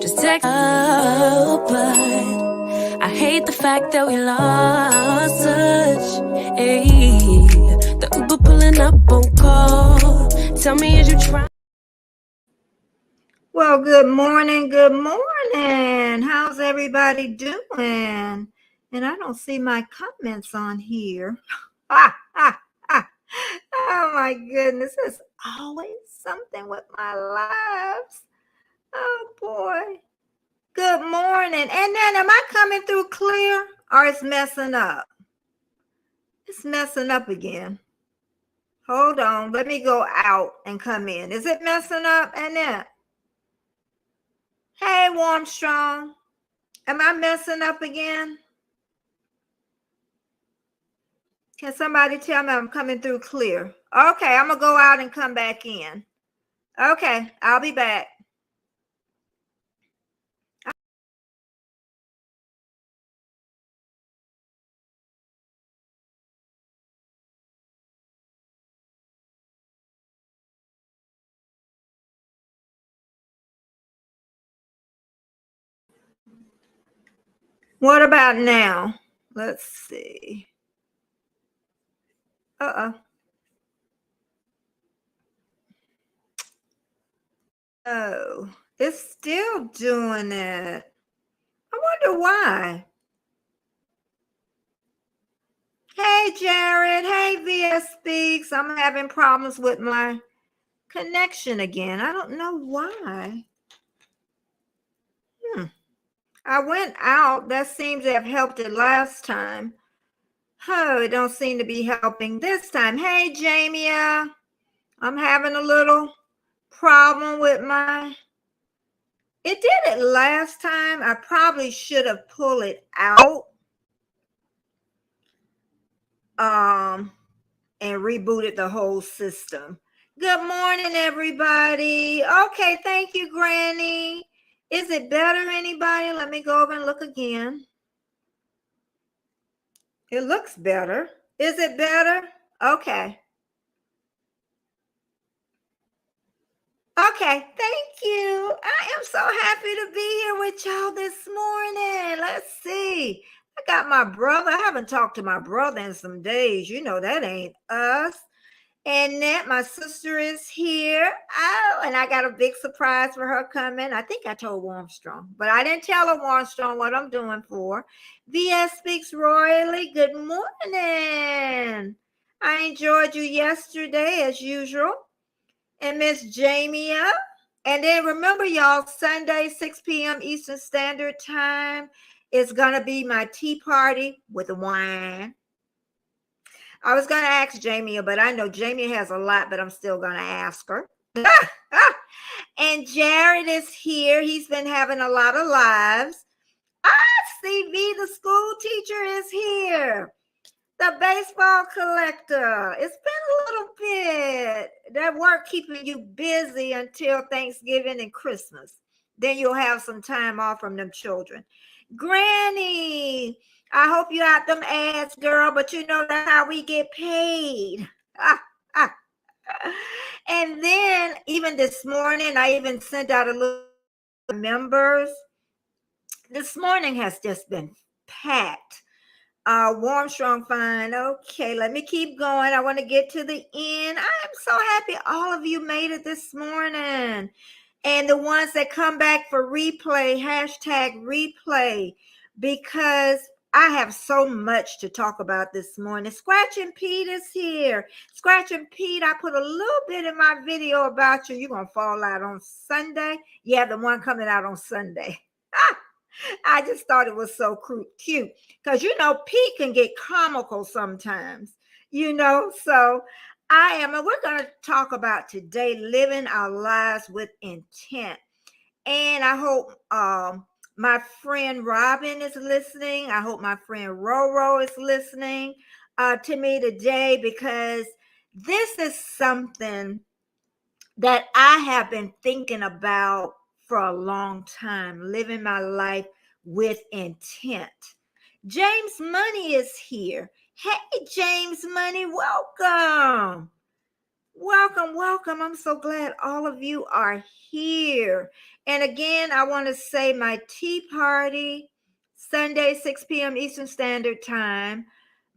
Just text up, but I hate the fact that we lost touch. Ayy, the Uber pulling up on call. Tell me, is you trying? Well, good morning. Good morning. How's everybody doing? And I don't see my comments on here. Oh my goodness. There's always something with my lives. Oh boy. Good morning. And then am I coming through clear or it's messing up? It's messing up again. Hold on. Let me go out and come in. Is it messing up? And then, hey, Warmstrong. Am I messing up again? Can somebody tell me I'm coming through clear? Okay, I'm going to go out and come back in. Okay, I'll be back. What about now? Let's see. Uh-oh. Oh, it's still doing it. I wonder why. Hey, Jared. Hey, VS Speaks. I'm having problems with my connection again. I don't know why. I went out. That seems to have helped it last time. Oh, it don't seem to be helping this time. Hey, Jamia. I'm having a little problem with my... It did it last time. I probably should have pulled it out and rebooted the whole system. Good morning, everybody. Okay, thank you, Granny. Is it better, anybody? Let me go over and look again. It looks better. Is it better? Okay. Okay, thank you. I am so happy to be here with y'all this morning. Let's see. I got my brother. I haven't talked to my brother in some days. You know, that ain't us. Annette, my sister, is here. Oh, and I got a big surprise for her coming. I think I told Warmstrong, but I didn't tell her, Warmstrong, what I'm doing for. VS Speaks Royally. Good morning. I enjoyed you yesterday, as usual. And Miss Jamia. And then remember, y'all, Sunday, 6 p.m. Eastern Standard Time is going to be my tea party with wine. I was going to ask Jamia, but I know Jamia has a lot, but I'm still going to ask her. And Jared is here. He's been having a lot of lives. CV, the school teacher, is here. The baseball collector. It's been a little bit. That work keeping you busy until Thanksgiving and Christmas. Then you'll have some time off from them children. Granny, I hope you out them ads, girl, but you know that's how we get paid. And then even this morning, I even sent out a little members. This morning has just been packed. Warm, strong, fine. Okay, let me keep going. I want to get to the end. I am so happy all of you made it this morning. And the ones that come back for replay, hashtag replay, because I have so much to talk about this morning. Scratch and Pete is here. Scratch and Pete, I put a little bit in my video about you. You're going to fall out on Sunday. Yeah, the one coming out on Sunday. I just thought it was so cute because, you know, Pete can get comical sometimes, you know. So and we're going to talk about today living our lives with intent. And I hope my friend Robin is listening. I hope my friend Roro is listening to me today, because this is something that I have been thinking about for a long time, living my life with intent. James Money is here. Hey, James Money, welcome. Welcome, welcome. I'm so glad all of you are here. And again, I want to say my tea party, Sunday, 6 p.m. Eastern Standard Time.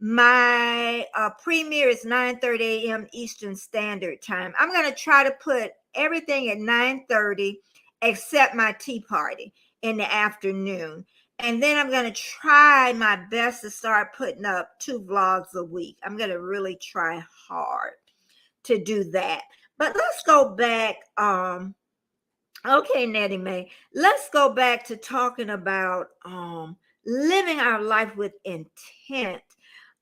My premiere is 9:30 a.m. Eastern Standard Time. I'm going to try to put everything at 9:30 except my tea party in the afternoon. And then I'm going to try my best to start putting up 2 vlogs a week. I'm going to really try hard to do that. But let's go back. Okay, Nettie Mae, let's go back to talking about living our life with intent.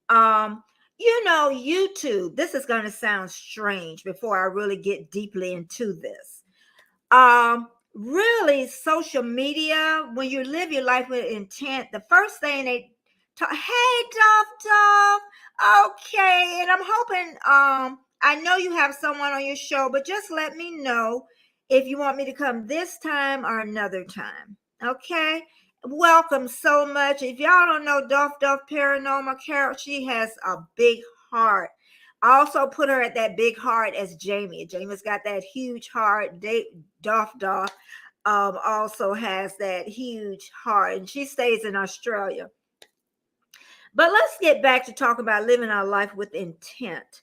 YouTube, this is going to sound strange before I really get deeply into this. Really, social media, when you live your life with intent, the first thing they talk, hey, Dove, okay, and I'm hoping, I know you have someone on your show, but just let me know if you want me to come this time or another time, okay? Welcome so much. If y'all don't know Duff Paranormal Carol, she has a big heart. I also put her at that big heart as Jamie. Jamie's got that huge heart. Duff also has that huge heart, and she stays in Australia. But let's get back to talking about living our life with intent.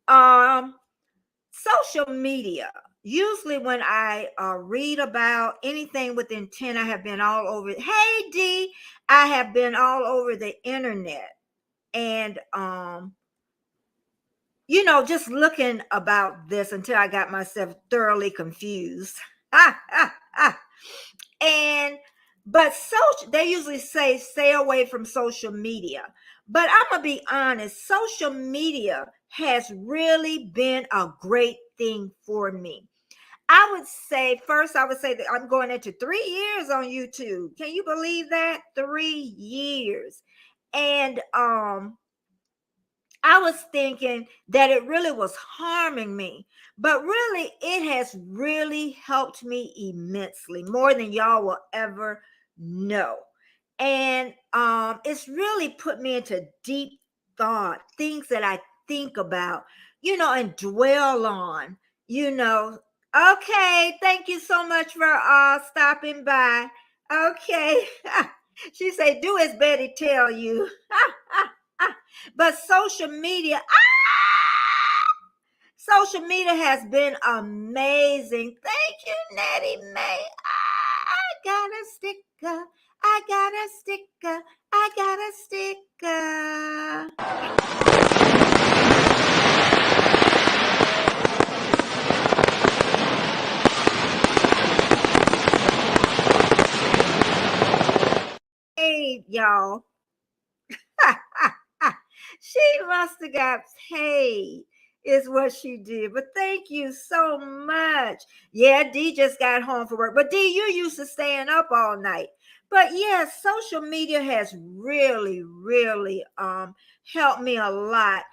Social media. Usually when I read about anything with intent, I have been all over. Hey, D, I have been all over the internet. And just looking about this until I got myself thoroughly confused. But they usually say stay away from social media. But I'm gonna be honest, social media has really been a great thing for me. I would say that I'm going into 3 years on YouTube. Can you believe that? 3 years. And I was thinking that it really was harming me, but really it has really helped me immensely, more than y'all will ever know. And it's really put me into deep thought, things that I think about, and dwell on, Okay, thank you so much for stopping by. Okay. She said, do as Betty tell you. But social media has been amazing. Thank you, Nettie Mae. I got a sticker. I got a sticker. I got a sticker. Hey, y'all. She must have got paid, is what she did. But thank you so much. Yeah, D just got home from work. But D, you're used to staying up all night. But yeah, social media has really, really helped me a lot.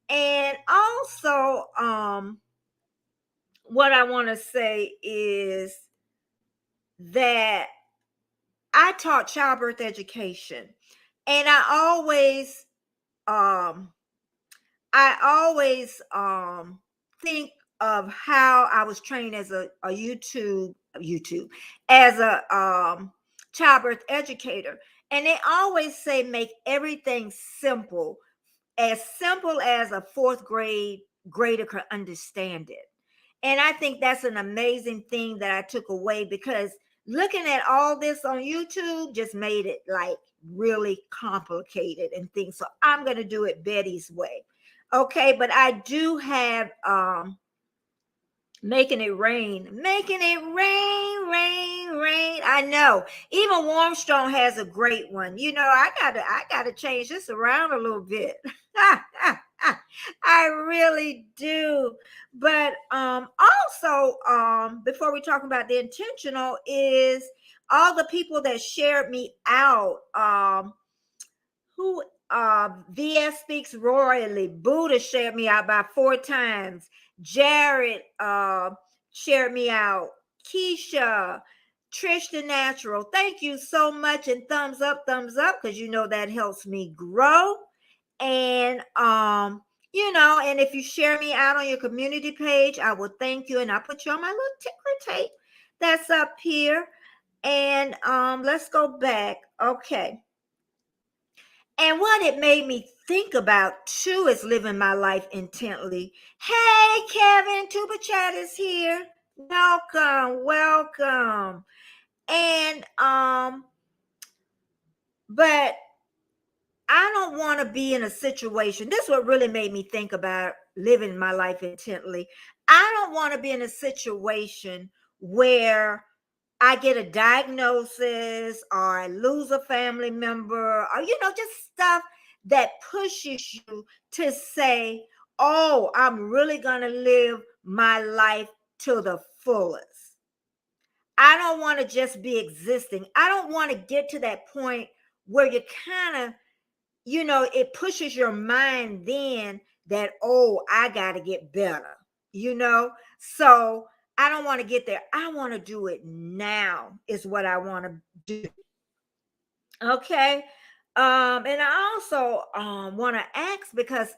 And also, what I want to say is that I taught childbirth education, and um I always think of how I was trained as a YouTube as a childbirth educator. And they always say make everything simple as a fourth grader could understand it. And I think that's an amazing thing that I took away, because looking at all this on YouTube just made it like really complicated and things. So I'm going to do it Betty's way. Okay, but I do have making it rain. I know. Even Warmstrong has a great one. I gotta change this around a little bit. I really do. But also before we talk about the intentional, is all the people that shared me out. Who VS Speaks Royally, Buddha shared me out about 4 times. Jared shared me out. Keisha, Trish the Natural, thank you so much, and thumbs up, because that helps me grow. And And if you share me out on your community page, I will thank you. And I'll put you on my little ticker tape that's up here. And let's go back. Okay. And what it made me think about too is living my life intently. Hey, Kevin, Tuba Chat is here. Welcome, welcome. And but I don't want to be in a situation. This is what really made me think about living my life intently. I don't want to be in a situation where I get a diagnosis or I lose a family member or, just stuff that pushes you to say, oh, I'm really going to live my life to the fullest. I don't want to just be existing. I don't want to get to that point where you kind of, it pushes your mind then that, oh, I got to get better, So I don't want to get there. I want to do it now is what I want to do. Okay. And I also want to ask because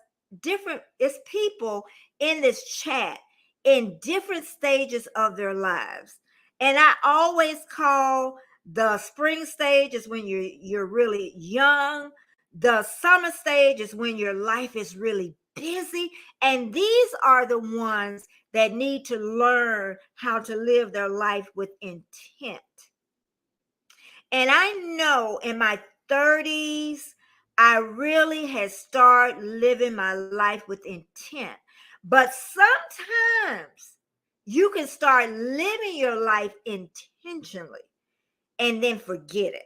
it's people in this chat in different stages of their lives. And I always call the spring stage is when you're really young. The summer stage is when your life is really busy. And these are the ones that need to learn how to live their life with intent. And I know in my 30s, I really had started living my life with intent. But sometimes you can start living your life intentionally and then forget it.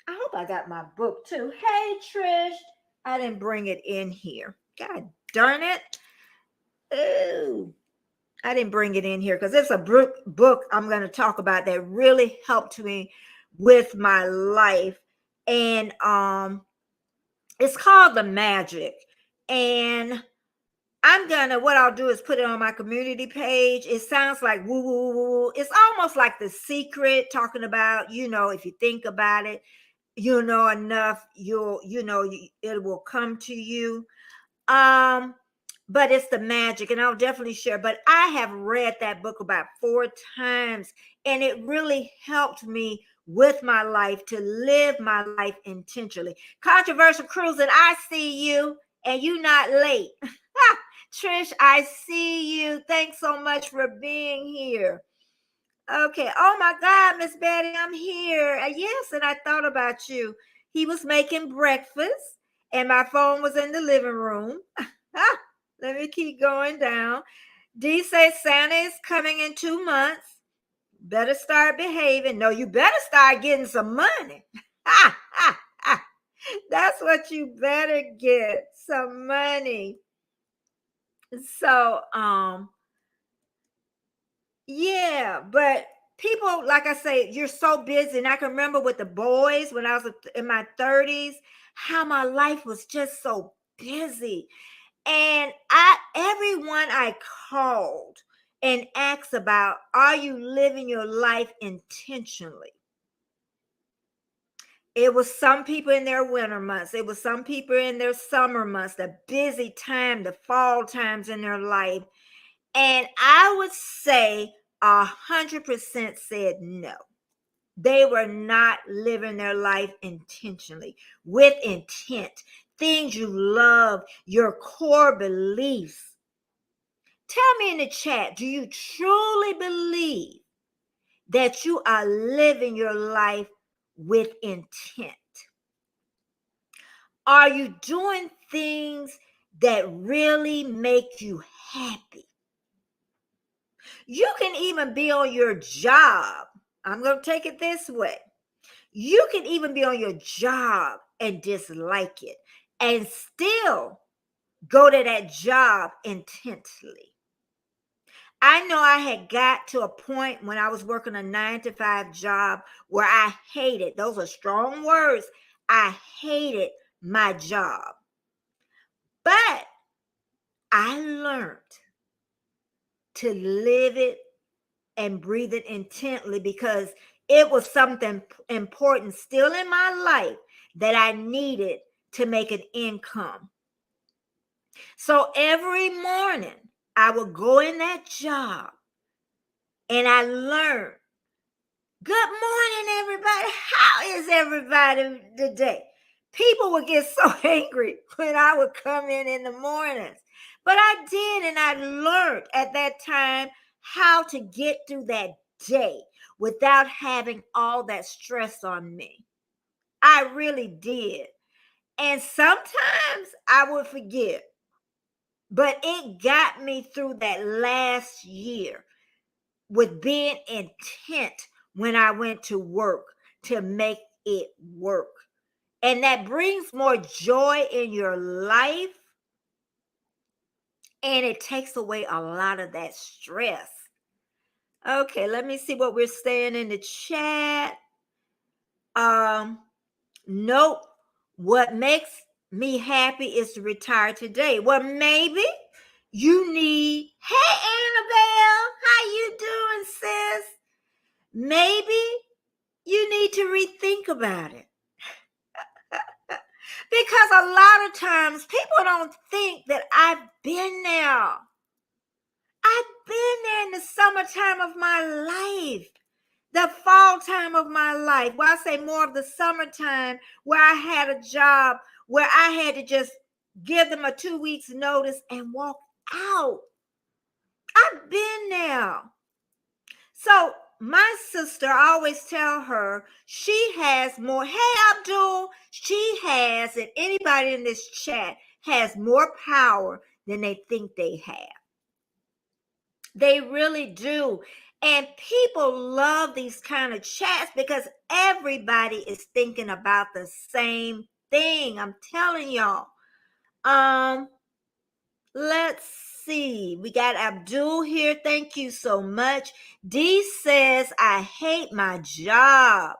I hope I got my book too. Hey, Trish, I didn't bring it in here. God darn it. Ooh, I didn't bring it in here because it's a book I'm going to talk about that really helped me with my life. And it's called The Magic. And what I'll do is put it on my community page. It sounds like woo, woo, woo. It's almost like The Secret, talking about, if you think about it, enough, it will come to you. But it's The Magic, and I'll definitely share. But I have read that book about 4 times, and it really helped me with my life to live my life intentionally. Controversial Cruising, I see you, and you not late. Trish, I see you. Thanks so much for being here. Okay. Oh my God, Miss Betty, I'm here. Yes, and I thought about you. He was making breakfast, and my phone was in the living room. Let me keep going down. D says Santa is coming in 2 months. Better start behaving. No, you better start getting some money. That's what you better get, some money. So, yeah, but people, like I say, you're so busy. And I can remember with the boys when I was in my 30s, how my life was just so busy. And everyone I called and asked about, are you living your life intentionally? It was some people in their winter months. It was some people in their summer months, the busy time, the fall times in their life. And I would say 100% said no. They were not living their life intentionally, with intent, things you love, your core beliefs. Tell me in the chat, do you truly believe that you are living your life with intent? Are you doing things that really make you happy? You can even be on your job. I'm going to take it this way. You can even be on your job and dislike it and still go to that job intensely. I know I had got to a point when I was working a 9-to-5 job where I hated, those are strong words, I hated my job. But I learned to live it and breathe it intently because it was something important still in my life that I needed to make an income. So every morning I would go in that job and I learned, good morning, everybody. How is everybody today? People would get so angry when I would come in the mornings. But I did, and I learned at that time how to get through that day without having all that stress on me. I really did. And sometimes I would forget, but it got me through that last year with being intent when I went to work to make it work. And that brings more joy in your life, and it takes away a lot of that stress. Okay, let me see what we're saying in the chat. Nope. What makes me happy is to retire today. Well, maybe you need, hey Annabelle, how you doing, sis? Maybe you need to rethink about it. Because a lot of times people don't think that I've been there. I've been there in the summertime of my life, the fall time of my life. Well, I say more of the summertime, where I had a job where I had to just give them a 2 weeks notice and walk out. I've been there. So my sister, I always tell her, she has more. Hey, Abdul, she has, and anybody in this chat has more power than they think they have. They really do. And people love these kind of chats because everybody is thinking about the same thing. I'm telling y'all. Let's see. We got Abdul here. Thank you so much. D says, I hate my job.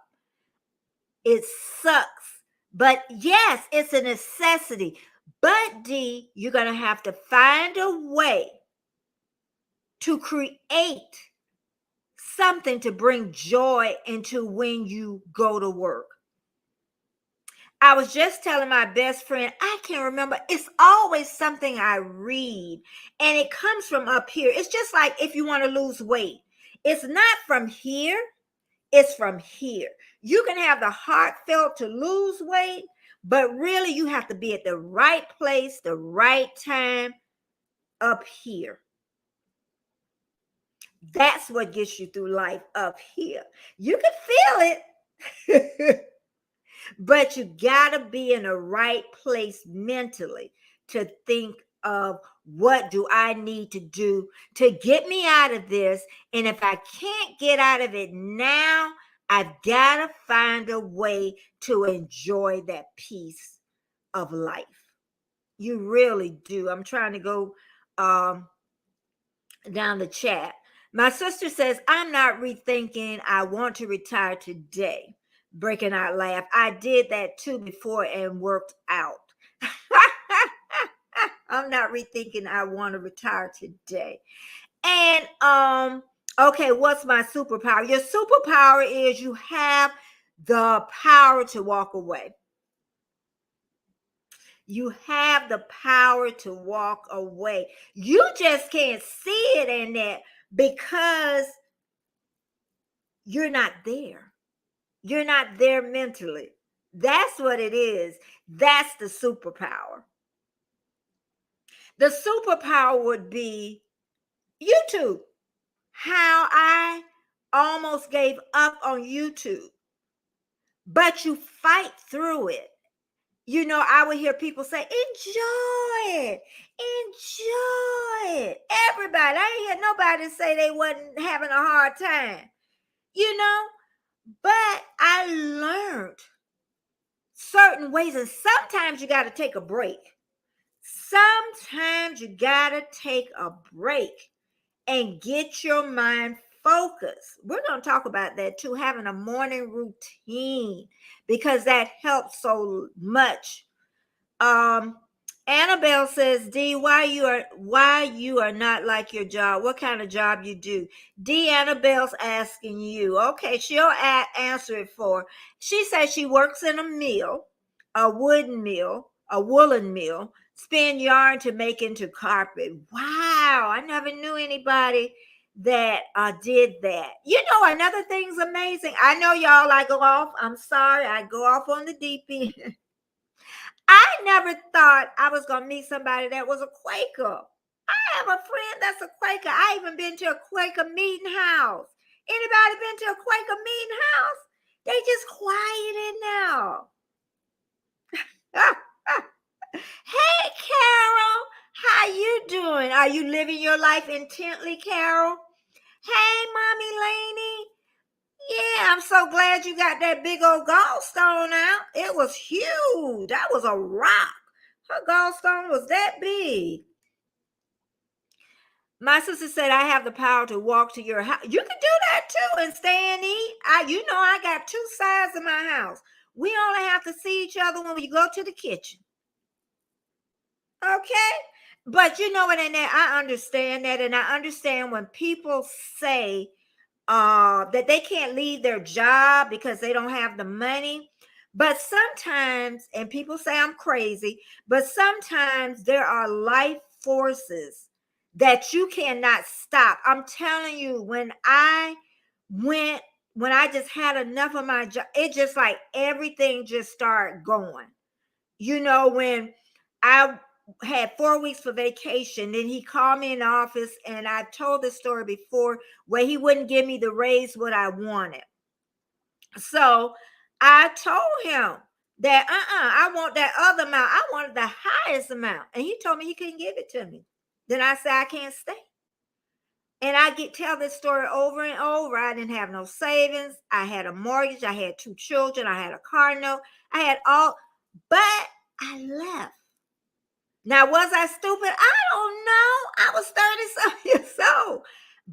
It sucks. But yes, it's a necessity. But D, you're going to have to find a way to create something to bring joy into when you go to work. I was just telling my best friend, I can't remember. It's always something I read, and it comes from up here. It's just like if you want to lose weight. It's not from here. It's from here. You can have the heartfelt to lose weight, but really you have to be at the right place, the right time up here. That's what gets you through life up here. You can feel it. But you got to be in the right place mentally to think of, what do I need to do to get me out of this? And if I can't get out of it now, I've got to find a way to enjoy that piece of life. You really do. I'm trying to go down the chat. My sister says, I'm not rethinking. I want to retire today. Breaking out laugh. I did that too before and worked out. I'm not rethinking. I want to retire today. And okay, what's my superpower? Your superpower is you have the power to walk away. You have the power to walk away. You just can't see it in that because you're not there. You're not there mentally. That's what it is. That's the superpower. The superpower would be YouTube. How I almost gave up on YouTube, but you fight through it. You know, I would hear people say, enjoy it. Enjoy it. Everybody. I ain't hear nobody say they wasn't having a hard time. You know, but I learned certain ways, and sometimes you got to take a break. Sometimes you got to take a break and get your mind focused. We're going to talk about that too, having a morning routine, because that helps so much. Annabelle says, D, why you are not like your job? What kind of job you do? D, Annabelle's asking you. Okay, she'll answer it for her. She says she works in a mill, a wooden mill. a woolen mill, spin yarn to make into carpet. Wow, I never knew anybody that did that. You know, another thing's amazing. I know y'all, I go off. I'm sorry, I go off on the deep end. I never thought I was going to meet somebody that was a Quaker. I have a friend that's a Quaker. I even been to a Quaker meeting house. Anybody been to a Quaker meeting house? They just quiet in now. Hey, Carol, how you doing? Are you living your life intently, Carol? Hey, Mommy Laney. Yeah, I'm so glad you got that big old gallstone out. It was huge. That was a rock. Her gallstone was that big. My sister said I have the power to walk to your house. You can do that too and stay and eat. I got two sides of my house. We only have to see each other when we go to the kitchen. Okay? But you know what, and I understand that, and I understand when people say that they can't leave their job because they don't have the money. But sometimes, and people say I'm crazy, but sometimes there are life forces that you cannot stop. I'm telling you, when I just had enough of my job, it just like everything just started going. You know, when I had 4 weeks for vacation, then he called me in the office, and I've told this story before, where he wouldn't give me the raise what I wanted. So I told him that I want that other amount. I wanted the highest amount. And he told me he couldn't give it to me. Then I said, I can't stay. And I tell this story over and over. I didn't have no savings. I had a mortgage. I had 2 children. I had a car note. I had all, but I left. Now, was I stupid? I don't know. I was 30-some years old,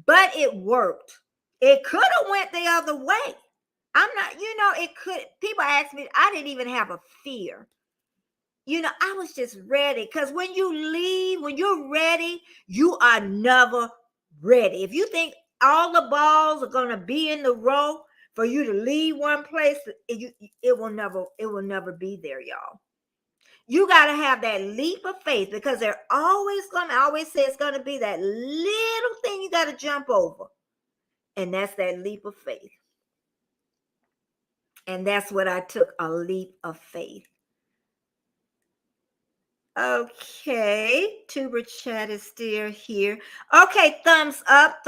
but it worked. It could have went the other way. I'm not, it could. People ask me, I didn't even have a fear. I was just ready, because when you leave, when you're ready, you are never ready. If you think all the balls are going to be in the row for you to leave one place, it will never be there, y'all. You got to have that leap of faith, because I always say it's going to be that little thing you got to jump over. And that's that leap of faith. And that's what I took, a leap of faith. Okay. Tuber chat is still here. Okay. Thumbs up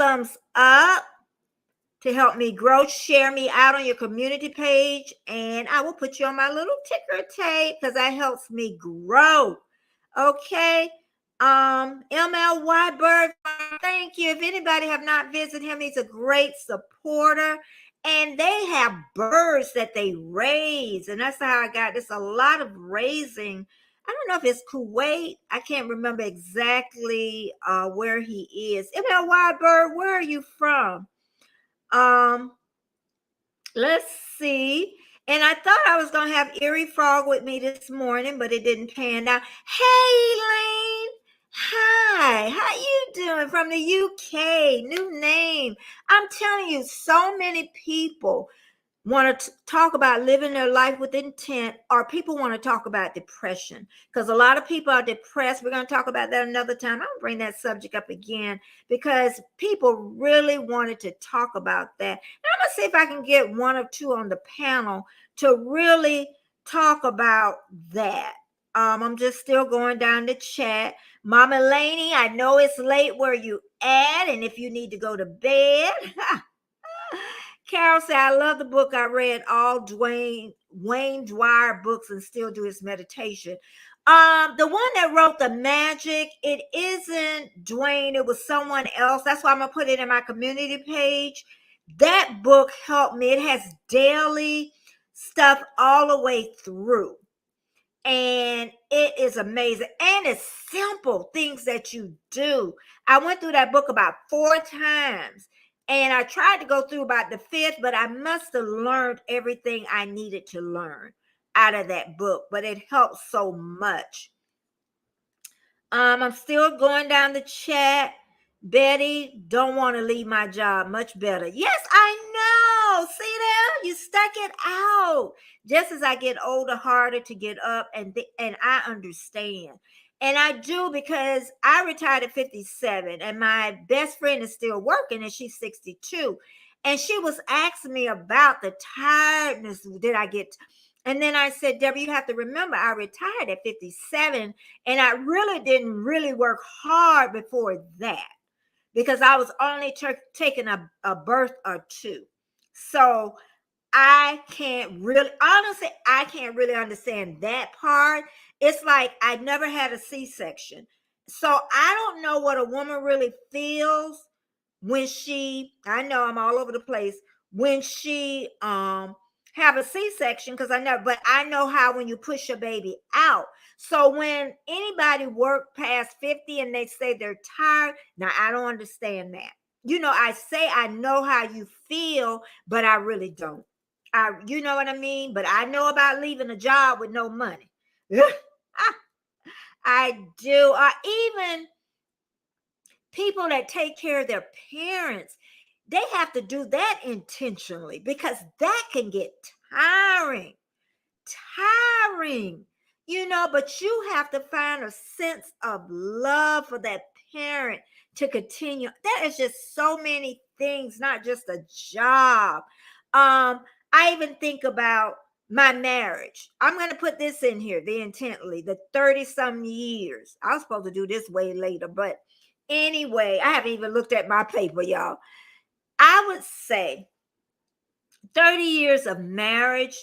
to help me grow. Share me out on your community page, and I will put you on my little ticker tape, because that helps me grow. Okay. MLY Bird, thank you. If anybody have not visited him, he's a great supporter, and they have birds that they raise, and that's how I got this. A lot of raising. I don't know if it's Kuwait. I can't remember exactly where he is. MLY Bird, where are you from? Let's see. And I thought I was gonna have Erie Frog with me this morning, but it didn't pan out. Hey, Lane. Hi, how you doing? From the UK, new name. I'm telling you, so many people want to talk about living their life with intent, or people want to talk about depression, because a lot of people are depressed. We're going to talk about that another time. I'm going to bring that subject up again, because people really wanted to talk about that. And I'm going to see if I can get 1 or 2 on the panel to really talk about that. I'm just still going down the chat. Mama Laney, I know it's late where you at, and if you need to go to bed. Carol said, I love the book. I read all Wayne Dwyer books and still do his meditation. The one that wrote The Magic, it isn't Dwayne. It was someone else. That's why I'm going to put it in my community page. That book helped me. It has daily stuff all the way through. And it is amazing. And it's simple things that you do. I went through that book about 4 times. And I tried to go through about the 5th, but I must have learned everything I needed to learn out of that book. But it helps so much. I'm still going down the chat. Betty, don't want to leave my job. Much better. Yes, I know. See you stuck it out. Just as I get older, harder to get up, and I understand. And I do, because I retired at 57 and my best friend is still working and she's 62. And she was asking me about the tiredness that I get. And then I said, Deborah, you have to remember I retired at 57 and I really didn't really work hard before that, because I was only taking a birth or two. So I can't really, honestly, I can't really understand that part. It's like I never had a C-section. So I don't know what a woman really feels when I know I'm all over the place, when she have a C-section, because but I know how when you push your baby out. So when anybody work past 50 and they say they're tired, now I don't understand that. I say I know how you feel, but I really don't. You know what I mean? But I know about leaving a job with no money. I do. Or even people that take care of their parents, they have to do that intentionally, because that can get tiring. But you have to find a sense of love for that parent to continue. That is just so many things, not just a job. I even think about my marriage. I'm going to put this in here, the 30-some years. I was supposed to do this way later, but anyway, I haven't even looked at my paper, y'all. I would say 30 years of marriage.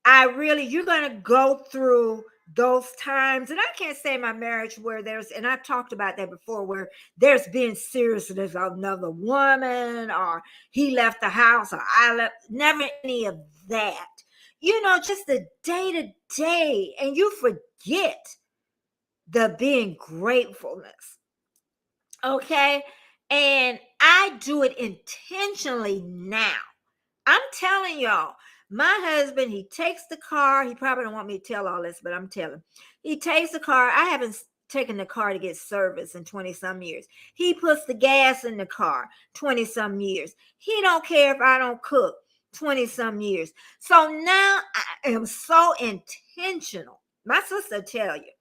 You're going to go through those times. And I can't say my marriage where and I've talked about that before, where there's been seriousness of another woman, or he left the house, or I left. Never any of that. Just the day to day. And you forget the being gratefulness. Okay. And I do it intentionally now. I'm telling y'all, my husband, he takes the car. He probably don't want me to tell all this, but I'm telling. He takes the car. I haven't taken the car to get service in 20-some years. He puts the gas in the car 20-some years. He don't care if I don't cook 20-some years. So now I am so intentional. My sister tell you,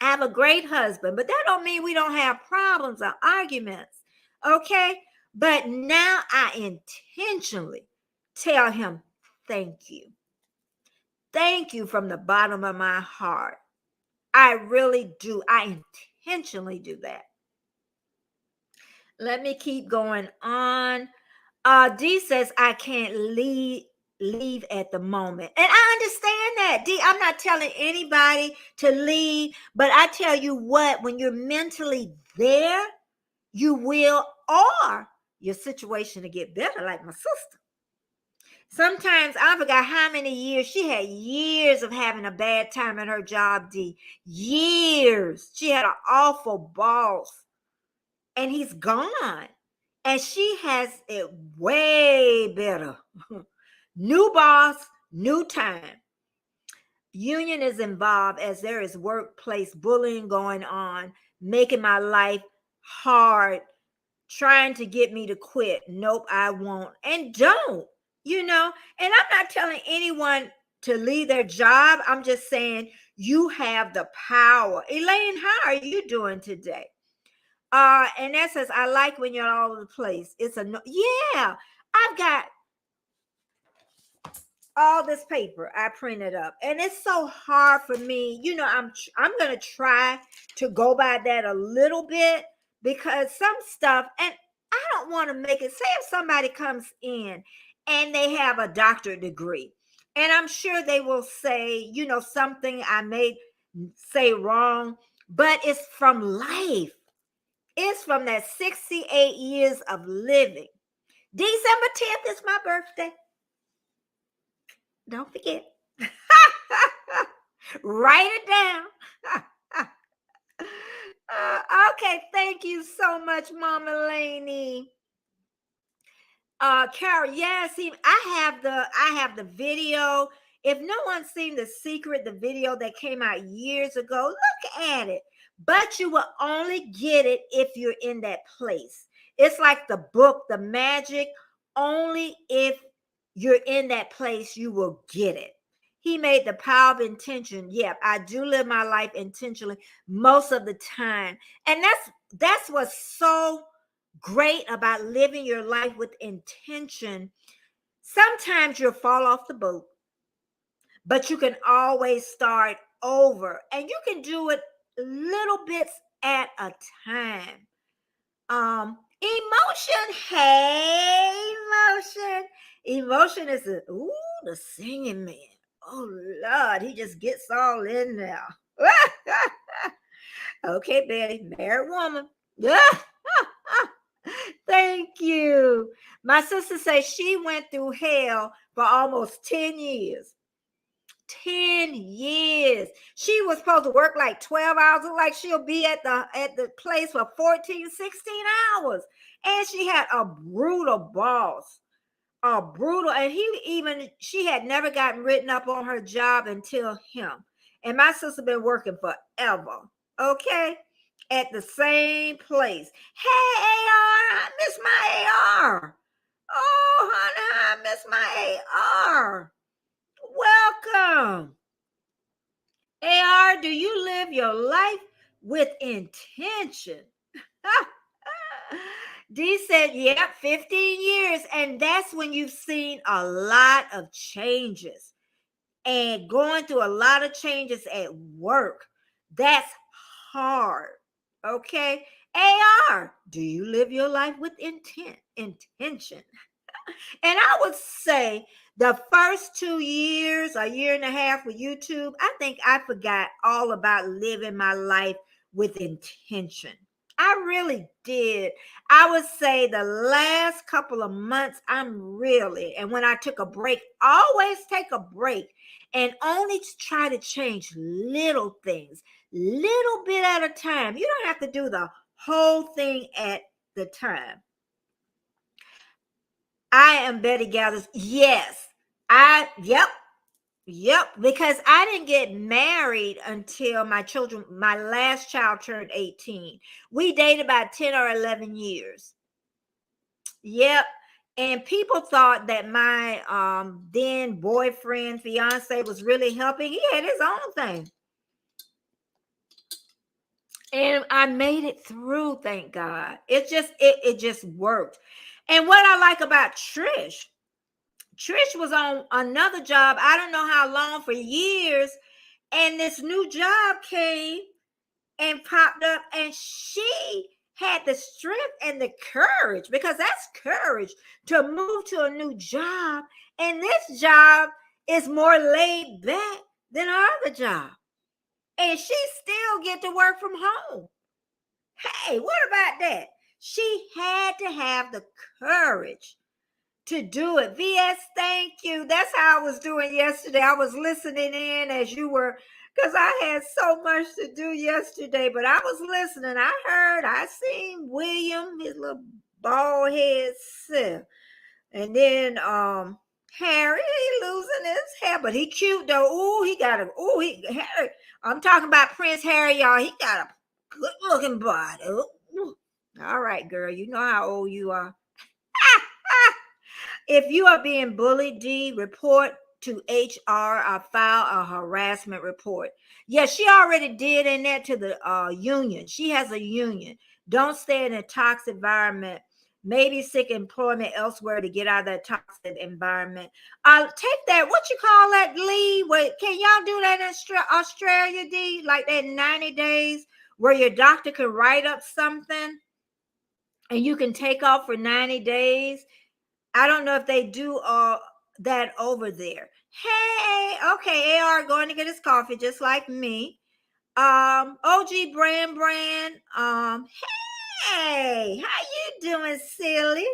I have a great husband, but that don't mean we don't have problems or arguments. Okay? But now I intentionally tell him, thank you. Thank you from the bottom of my heart. I really do. I intentionally do that. Let me keep going on. D says, I can't leave at the moment. And I understand that, D. I'm not telling anybody to leave, but I tell you what, when you're mentally there, you will, or your situation to get better, like my sister. Sometimes I forgot how many years. She had years of having a bad time at her job, D. Years. She had an awful boss. And he's gone. And she has it way better. New boss, new time. Union is involved as there is workplace bullying going on, making my life hard, trying to get me to quit. Nope, I won't. And don't. And I'm not telling anyone to leave their job. I'm just saying you have the power. Elaine, how are you doing today? And that says, I like when you're all over the place. Yeah, I've got all this paper I printed up, and it's so hard for me. I'm going to try to go by that a little bit, because some stuff, and I don't want to make it, say if somebody comes in and they have a doctorate degree, and I'm sure they will say, something I may say wrong, but it's from life. It's from that 68 years of living. December 10th is my birthday. Don't forget. Write it down. Okay, thank you so much, Mama Laney. Carol, yeah, see, I have the video. If no one's seen The Secret, the video that came out years ago, look at it. But you will only get it if you're in that place. It's like the book, The Magic, only if you're in that place, you will get it. He made the power of intention. Yep, I do live my life intentionally most of the time. And that's what's so great about living your life with intention. Sometimes you'll fall off the boat, but you can always start over, and you can do it little bits at a time. Emotion. Hey, emotion is the singing man. Oh Lord, he just gets all in there. Okay, Betty, married woman. Thank you. My sister says she went through hell for almost 10 years. 10 years. She was supposed to work like 12 hours. Look like she'll be at the place for 14, 16 hours. And she had a brutal boss. And she had never gotten written up on her job until him. And my sister been working forever. Okay? At the same place. Hey, AR, I miss my AR. Oh, honey, I miss my AR. Welcome. AR, do you live your life with intention? D said, yep, 15 years. And that's when you've seen a lot of changes and going through a lot of changes at work. That's hard. Okay. AR, do you live your life with intention? And I would say the first 2 years, a year and a half with YouTube, I think I forgot all about living my life with intention. I really did. I would say the last couple of months, and when I took a break, always take a break and only try to change little things, little bit at a time. You don't have to do the whole thing at the time. I am Betty Gathers. Yes. Yep. Because I didn't get married until my last child turned 18. We dated about 10 or 11 years. Yep. And people thought that my then boyfriend, fiance was really helping. He had his own thing. And I made it through, thank God. It just worked. And what I like about Trish was on another job, I don't know how long, for years, and this new job came and popped up, and she had the strength and the courage, because that's courage, to move to a new job. And this job is more laid back than our other job, and she still get to work from home. Hey, what about that? She had to have the courage to do it. VS, thank you. That's how I was doing yesterday. I was listening in as you were, because I had so much to do yesterday, but I was listening. I seen William, his little bald head self. And then Harry, he losing his hair, but he cute though. Harry. I'm talking about Prince Harry, y'all. He got a good looking body. Ooh. All right, girl. You know how old you are. If you are being bullied, D, report to HR or file a harassment report. Yes, she already did in that to the union. She has a union. Don't stay in a toxic environment. Maybe seek employment elsewhere to get out of that toxic environment. Take that, what you call that, leave? Wait, can y'all do that in Australia, D? Like that 90 days where your doctor can write up something and you can take off for 90 days. I don't know if they do that over there. Hey, okay, AR going to get his coffee just like me. OG Brand. Hey, how you doing, silly?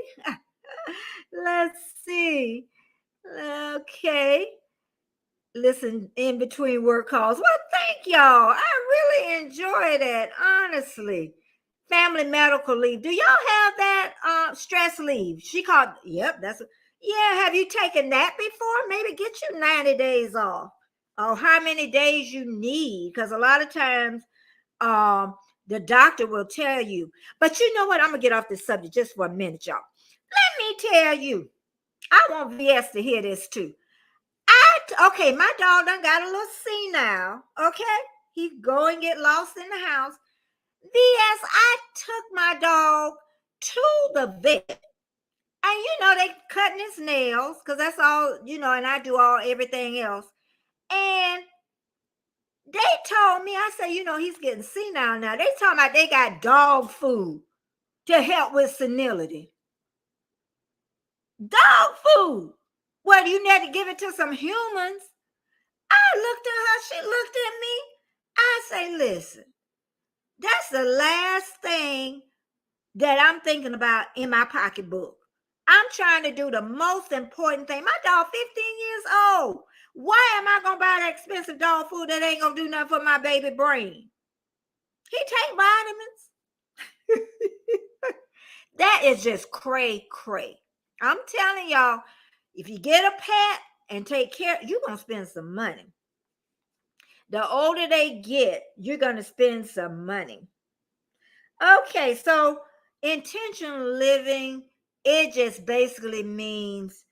Let's see. Okay. Listen, in between work calls. Well, thank y'all. I really enjoy that, honestly. Family medical leave. Do y'all have that stress leave? She called. Yep, yeah. Have you taken that before? Maybe get you 90 days off. Or how many days you need? Because a lot of times the doctor will tell you. But you know what? I'm gonna get off this subject just for a minute, y'all. Let me tell you. I want VS to hear this too. Okay, my dog done got a little senile. Okay, he go and get lost in the house. VS, I took my dog to the vet. And they cutting his nails because that's all, and I do everything else. And they told me, I said, he's getting senile now. They talking about they got dog food to help with senility. Dog food. Well, you need to give it to some humans. I looked at her, she looked at me. I say, listen, that's the last thing that I'm thinking about in my pocketbook. I'm trying to do the most important thing. My dog 15 years old. Why am I going to buy that expensive dog food that ain't going to do nothing for my baby brain? He take vitamins. That is just cray. I'm telling y'all, if you get a pet and take care, you're going to spend some money. The older they get, you're going to spend some money. Okay, so intentional living, it just basically means,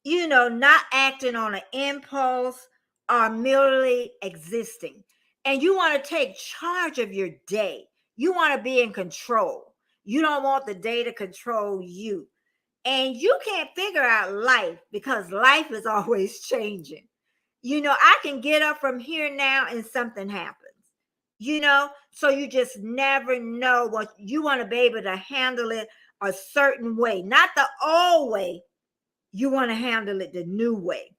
not acting on an impulse or merely existing. And you want to take charge of your day. You want to be in control. You don't want the day to control you. And you can't figure out life because life is always changing. I can get up from here now and something happens. So you just never know what you want to be able to handle it a certain way, not the old way. You want to handle it the new way,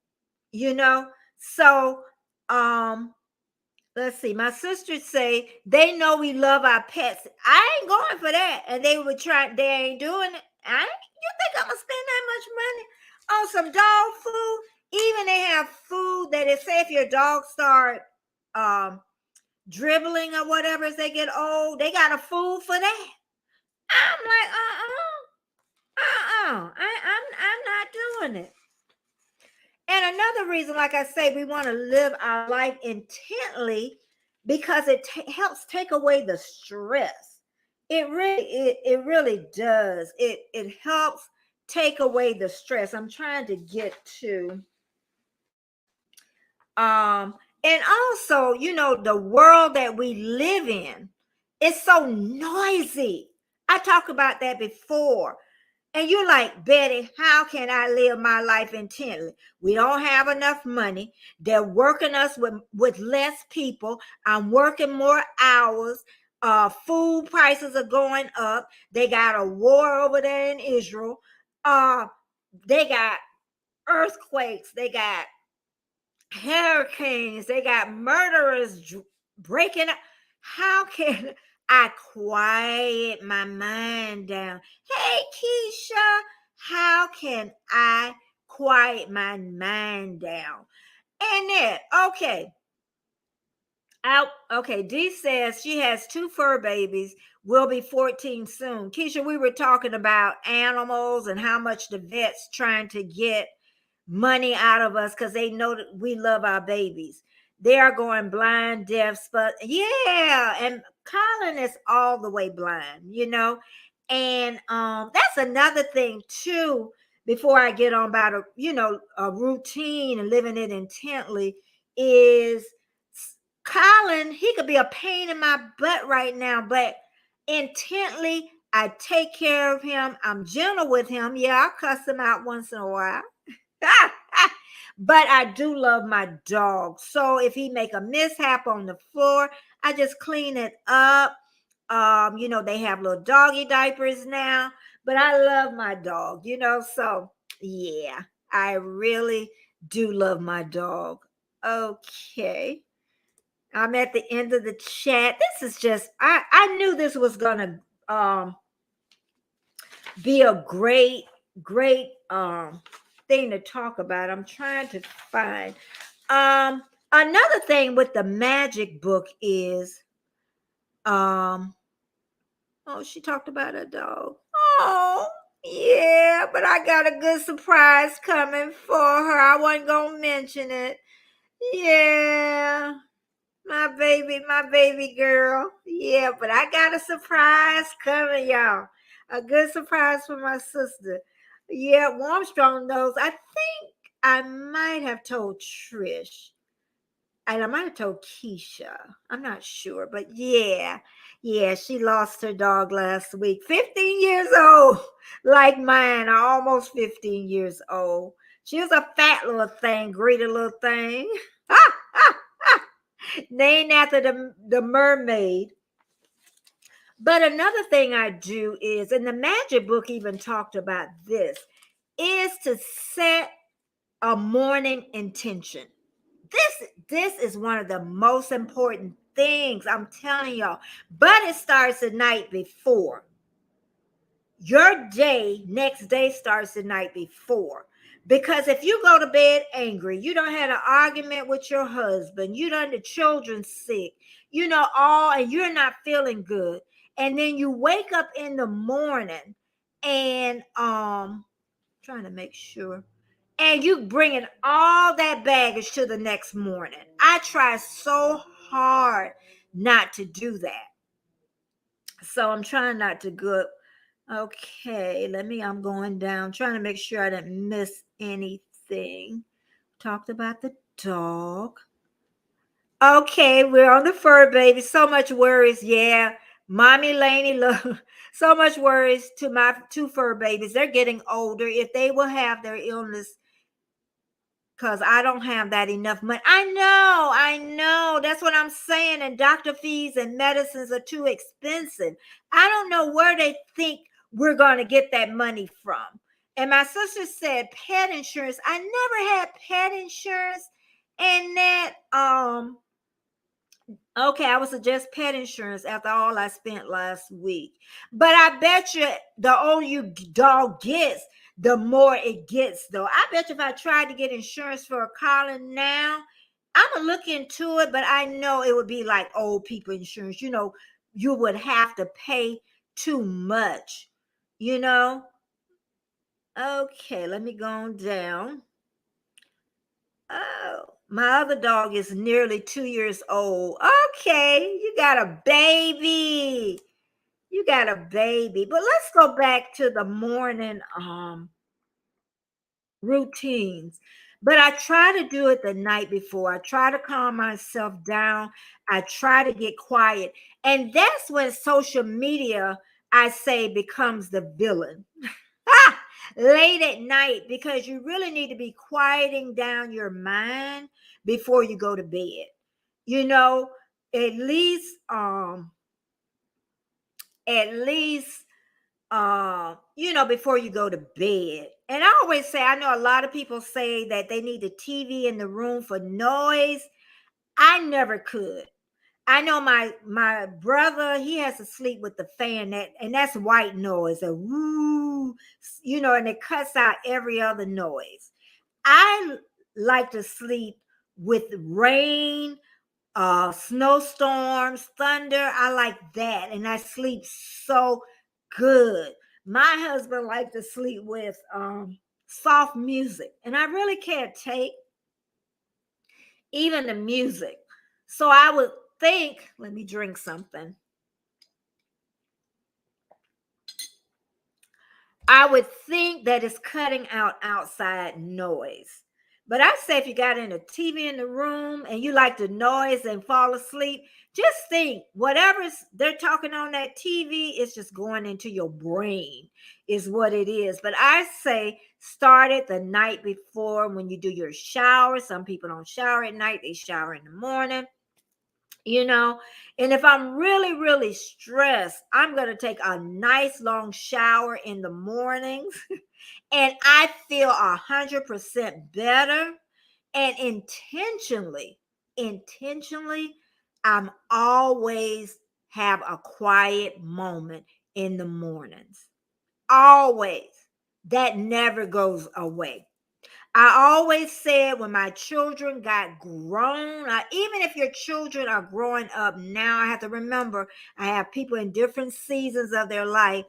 So, let's see. My sisters say they know we love our pets. I ain't going for that. And they ain't doing it. You think I'm gonna spend that much money on some dog food? Even they have food that is, say if your dog start dribbling or whatever as they get old, they got a food for that. I'm like, I'm not doing it. And another reason, like I say, we want to live our life intently because it helps take away the stress. It really does. It helps take away the stress. I'm trying to get to and also, the world that we live in is so noisy. I talked about that before. And you're like, Betty, how can I live my life intently? We don't have enough money. They're working us with less people. I'm working more hours. Food prices are going up. They got a war over there in Israel. They got earthquakes. They got hurricanes, they got murderers breaking up. How can I quiet my mind down? Hey, Keisha, how can I quiet my mind down? And then, okay, Dee says she has 2 fur babies, will be 14 soon. Keisha, we were talking about animals and how much the vet's trying to get money out of us because they know that we love our babies. They are going blind, deaf, but yeah, and Colin is all the way blind, and that's another thing too. Before I get on about a routine and living it intently, is Colin, he could be a pain in my butt right now, but intently I take care of him. I'm gentle with him. Yeah, I cuss him out once in a while. But I do love my dog. So if he make a mishap on the floor, I just clean it up. They have little doggy diapers now, but I love my dog, so yeah, I really do love my dog. Okay. I'm at the end of the chat. This is just, I knew this was gonna be a great thing to talk about. I'm trying to find another thing with the magic book is she talked about her dog. Oh yeah, but I got a good surprise coming for her. I wasn't gonna mention it. Yeah, my baby girl. Yeah, but I got a surprise coming, y'all. A good surprise for my sister. Yeah, Armstrong knows. I think I might have told Trish. And I might have told Keisha. I'm not sure. But yeah. Yeah, she lost her dog last week. 15 years old. Like mine. Almost 15 years old. She was a fat little thing, greedy little thing. Named after the mermaid. But another thing I do is, and the magic book even talked about this, is to set a morning intention. This is one of the most important things, I'm telling y'all. But it starts the night before. Your day, next day starts the night before. Because if you go to bed angry, you don't had an argument with your husband, you done the children sick, and you're not feeling good. And then you wake up in the morning and trying to make sure. And you bringing all that baggage to the next morning. I try so hard not to do that. So I'm trying not to go. Okay, I'm going down, trying to make sure I didn't miss anything. Talked about the dog. Okay, we're on the fur baby. So much worries. Yeah. Mommy Laney, look, so much worries to my two fur babies. They're getting older. If they will have their illness, because I don't have that enough money. I know. That's what I'm saying. And doctor fees and medicines are too expensive. I don't know where they think we're going to get that money from. And my sister said pet insurance. I never had pet insurance. And that, okay, I would suggest pet insurance after all I spent last week. But I bet you the older your dog gets, the more it gets, though. I bet you if I tried to get insurance for a collie now, I'm going to look into it, but I know it would be like old people insurance. You would have to pay too much, you know? Okay, let me go down. Oh, my other dog is nearly 2 years old. Okay, you got a baby. You got a baby. But let's go back to the morning routines. But I try to do it the night before. I try to calm myself down. I try to get quiet. And that's when social media, I say, becomes the villain. Late at night, because you really need to be quieting down your mind before you go to bed. At least before you go to bed. And I always say, I know a lot of people say that they need the TV in the room for noise. I never could. I know my brother, he has to sleep with the fan, and that's white noise, a woo, and it cuts out every other noise. I like to sleep with rain, snowstorms, thunder. I like that, and I sleep so good. My husband likes to sleep with soft music, and I really can't take even the music. So I would think, let me drink something. I would think that it's cutting out outside noise. But I say if you got in a TV in the room and you like the noise and fall asleep, just think whatever they're talking on that TV is just going into your brain is what it is. But I say start it the night before when you do your shower. Some people don't shower at night, they shower in the morning. And if I'm really, really stressed, I'm going to take a nice long shower in the mornings and I feel 100% better. And intentionally, I'm always have a quiet moment in the mornings. Always. That never goes away. I always said when my children got grown, even if your children are growing up now, I have to remember I have people in different seasons of their life.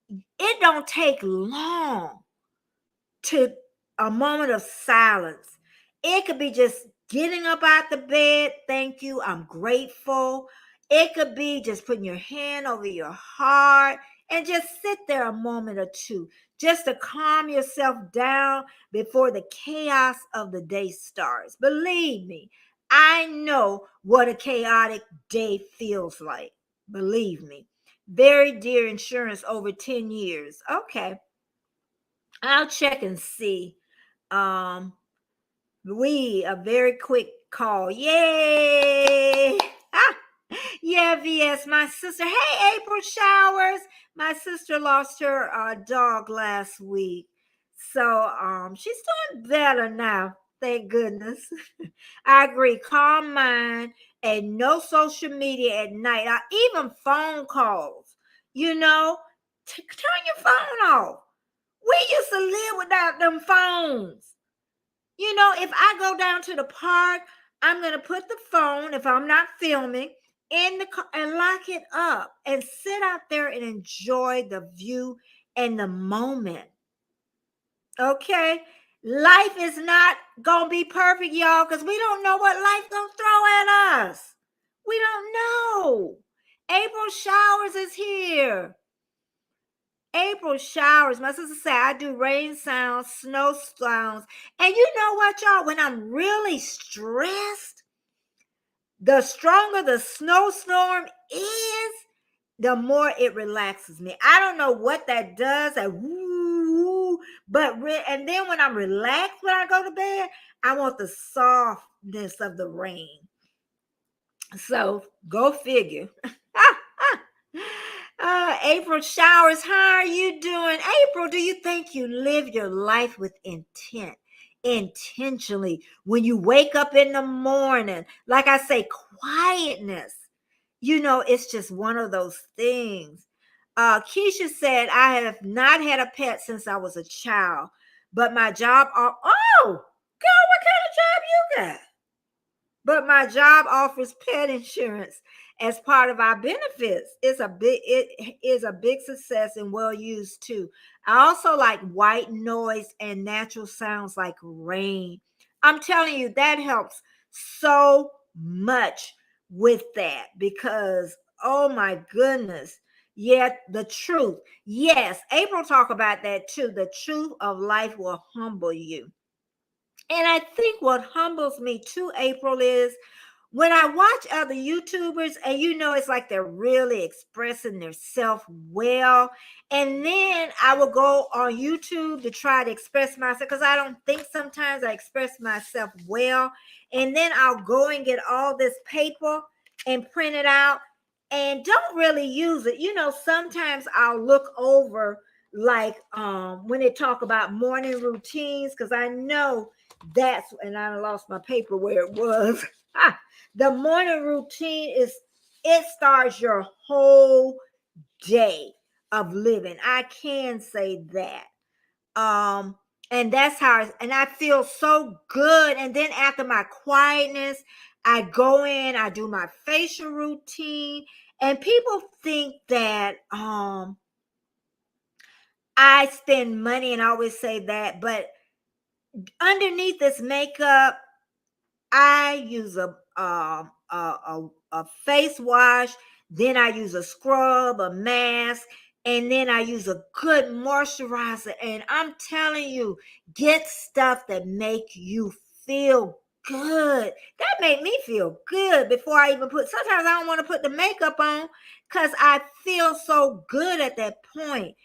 It don't take long to a moment of silence. It could be just getting up out the bed. Thank you. I'm grateful. It could be just putting your hand over your heart and just sit there a moment or two. just to calm yourself down before the chaos of the day starts. Believe me, I know what a chaotic day feels like. Believe me. Very dear insurance over 10 years. Okay. I'll check and see. Um, a very quick call. Yay! Ah, yeah, VS, my sister. Hey, April Showers. My sister lost her dog last week. So she's doing better now. Thank goodness. I agree. Calm mind and no social media at night. Even phone calls. Turn your phone off. We used to live without them phones. If I go down to the park, I'm going to put the phone, if I'm not filming, in the car and lock it up and sit out there and enjoy the view and the moment. Okay? Life is not going to be perfect, y'all, because we don't know what life going to throw at us. We don't know. April Showers is here. April Showers. My sister said I do rain sounds, snow sounds. And you know what, y'all? When I'm really stressed, the stronger the snowstorm is, the more it relaxes me. I don't know what that does. And then when I'm relaxed when I go to bed, I want the softness of the rain. So go figure. April Showers, how are you doing? April, do you think you live your life with intent, intentionally? When you wake up in the morning, like I say, quietness, it's just one of those things. Keisha said, I have not had a pet since I was a child, but my job, girl, what kind of job you got? But my job offers pet insurance as part of our benefits. It is a big success and well used too. I also like white noise and natural sounds like rain. I'm telling you, that helps so much with that because, oh my goodness. Yeah, the truth. Yes, April talk about that too. The truth of life will humble you. And I think what humbles me too, April, is when I watch other YouTubers and it's like they're really expressing themselves well. And then I will go on YouTube to try to express myself because I don't think sometimes I express myself well. And then I'll go and get all this paper and print it out and don't really use it. Sometimes I'll look over like when they talk about morning routines because I know and I lost my paper where it was. The morning routine it starts your whole day of living. I can say that. And that's how and I feel so good. And then after my quietness, I go in, I do my facial routine, and people think that I spend money, and I always say that, but underneath this makeup, I use a face wash, then I use a scrub, a mask, and then I use a good moisturizer. And I'm telling you, get stuff that make you feel good. That made me feel good before I even sometimes I don't want to put the makeup on because I feel so good at that point.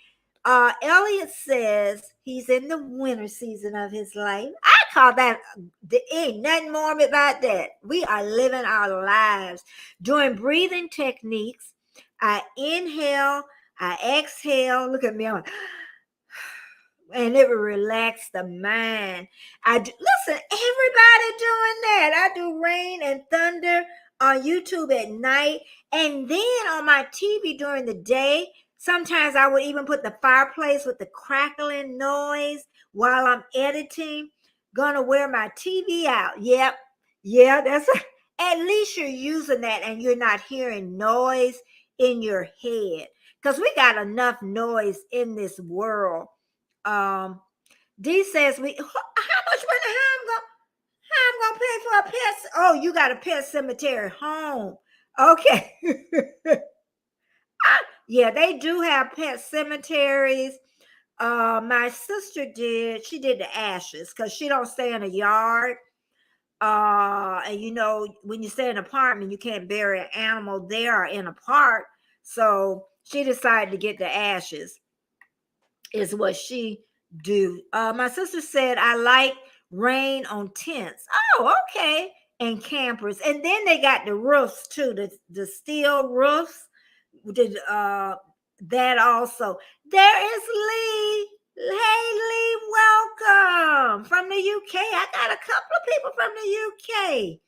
Elliot says he's in the winter season of his life. I call that, there ain't nothing more about that. We are living our lives. Doing breathing techniques. I inhale, I exhale. Look at me. And it will relax the mind. Listen, everybody doing that. I do rain and thunder on YouTube at night. And then on my TV during the day. Sometimes I would even put the fireplace with the crackling noise while I'm editing. Gonna wear my TV out. Yep. Yeah, that's at least you're using that and you're not hearing noise in your head. Because we got enough noise in this world. D says how much money how I'm gonna pay for a pet? Oh, you got a pet cemetery home. Okay. Yeah, they do have pet cemeteries. My sister she did the ashes because she don't stay in a yard. And when you stay in an apartment, you can't bury an animal there or in a park. So she decided to get the ashes, is what she do. My sister said, I like rain on tents. Oh, okay. And campers. And then they got the roofs too, the steel roofs. That also. There is Lee. Hey, Lee, welcome from the UK. I got a couple of people from the UK.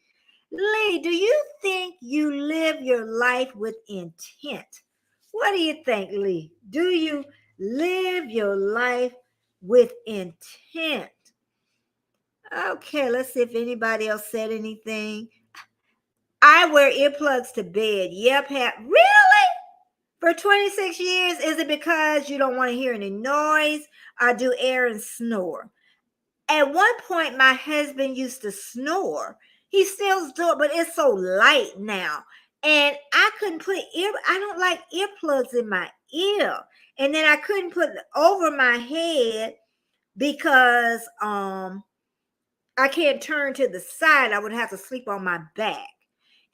Lee, do you think you live your life with intent? What do you think, Lee? Do you live your life with intent? Okay, let's see if anybody else said anything. I wear earplugs to bed. Yep, really? For 26 years, is it because you don't want to hear any noise? I do air and snore. At one point, my husband used to snore. He still does, but it's so light now. And I couldn't I don't like earplugs in my ear. And then I couldn't put it over my head because I can't turn to the side. I would have to sleep on my back.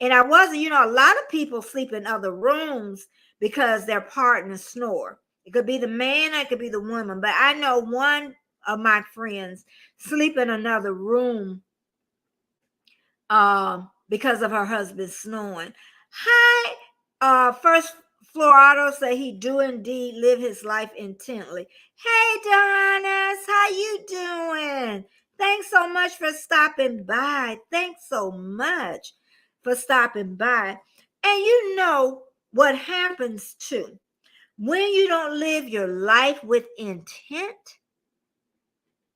And I wasn't, a lot of people sleep in other rooms because their partners snore. It could be the man, or it could be the woman. But I know one of my friends sleep in another room because of her husband snoring. Hi, First Florado say he do indeed live his life intently. Hey, Donis, how you doing? Thanks so much for stopping by. Thanks so much for stopping by. And you know what happens too when you don't live your life with intent,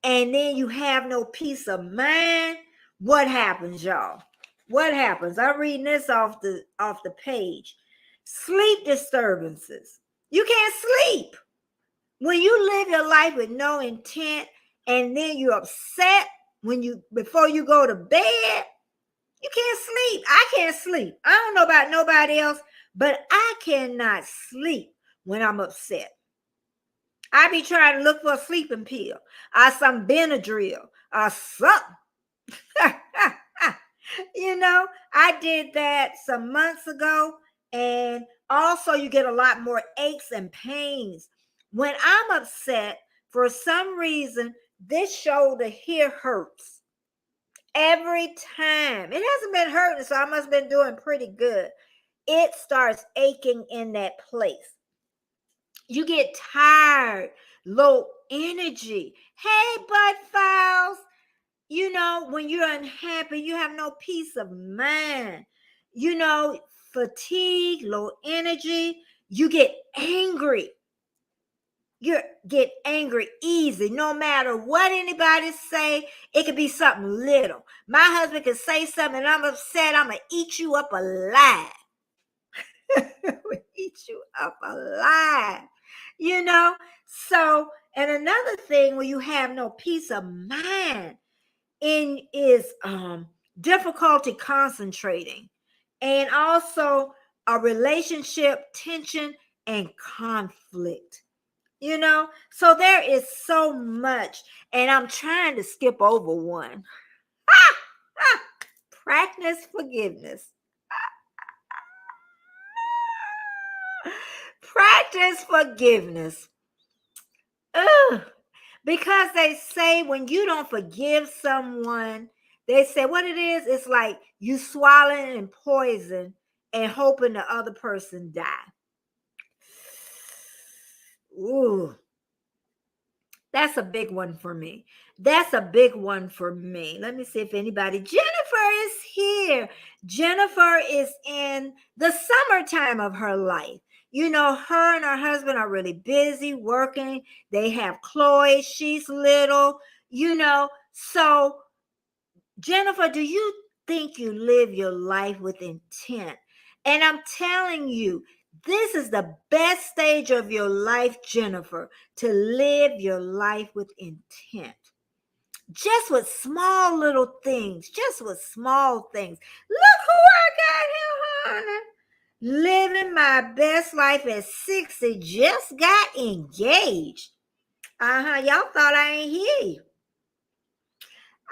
and then you have no peace of mind. What happens, y'all? What happens? I'm reading this off the page. Sleep disturbances. You can't sleep. When you live your life with no intent, and then you're upset before you go to bed, you can't sleep. I can't sleep. I don't know about nobody else, but I cannot sleep when I'm upset. I be trying to look for a sleeping pill or some Benadryl or something. I did that some months ago. And also you get a lot more aches and pains. When I'm upset, for some reason, this shoulder here hurts every time. It hasn't been hurting, so I must have been doing pretty good. It starts aching in that place. You get tired, low energy. Hey, Bud Files. When you're unhappy, you have no peace of mind. Fatigue, low energy. You get angry. You get angry easy, no matter what anybody say. It could be something little. My husband could say something and I'm upset. I'm going to eat you up alive. Eat you up alive. So, and another thing where you have no peace of mind is difficulty concentrating, and also a relationship tension and conflict. So there is so much, and I'm trying to skip over one. Practice forgiveness. Practice forgiveness. Because they say when you don't forgive someone, they say what it is, it's like you swallowing poison and hoping the other person die. Ooh, that's a big one for me. That's a big one for me. Let me see if anybody. Jennifer is here. Jennifer is in the summertime of her life. Her and her husband are really busy working. They have Chloe. She's little, So, Jennifer, do you think you live your life with intent? And I'm telling you, this is the best stage of your life, Jennifer, to live your life with intent. Just with small little things. Just with small things. Look who I got here, honey. Living my best life at 60, just got engaged. Y'all thought I ain't hear you.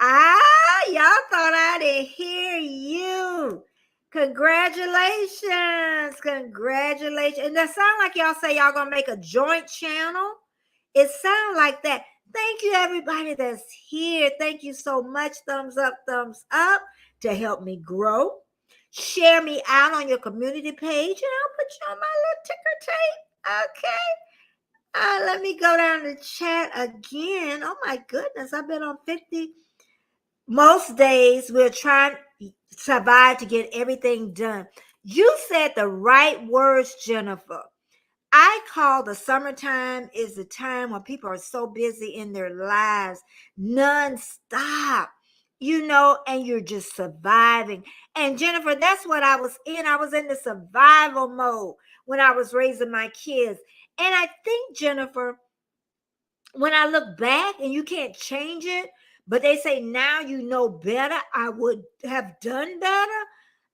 Y'all thought I didn't hear you. Congratulations. Congratulations. And that sound like y'all say y'all gonna make a joint channel. It sound like that. Thank you, everybody that's here. Thank you so much. Thumbs up to help me grow. Share me out on your community page, and I'll put you on my little ticker tape. Okay. Let me go down the chat again. Oh my goodness, I've been on 50. Most days we're trying to survive to get everything done. You said the right words, Jennifer. I call the summertime is the time when people are so busy in their lives, nonstop, and you're just surviving. And Jennifer, that's what I was in. I was in the survival mode when I was raising my kids. And I think, Jennifer, when I look back, and you can't change it, but they say now you know better, I would have done better.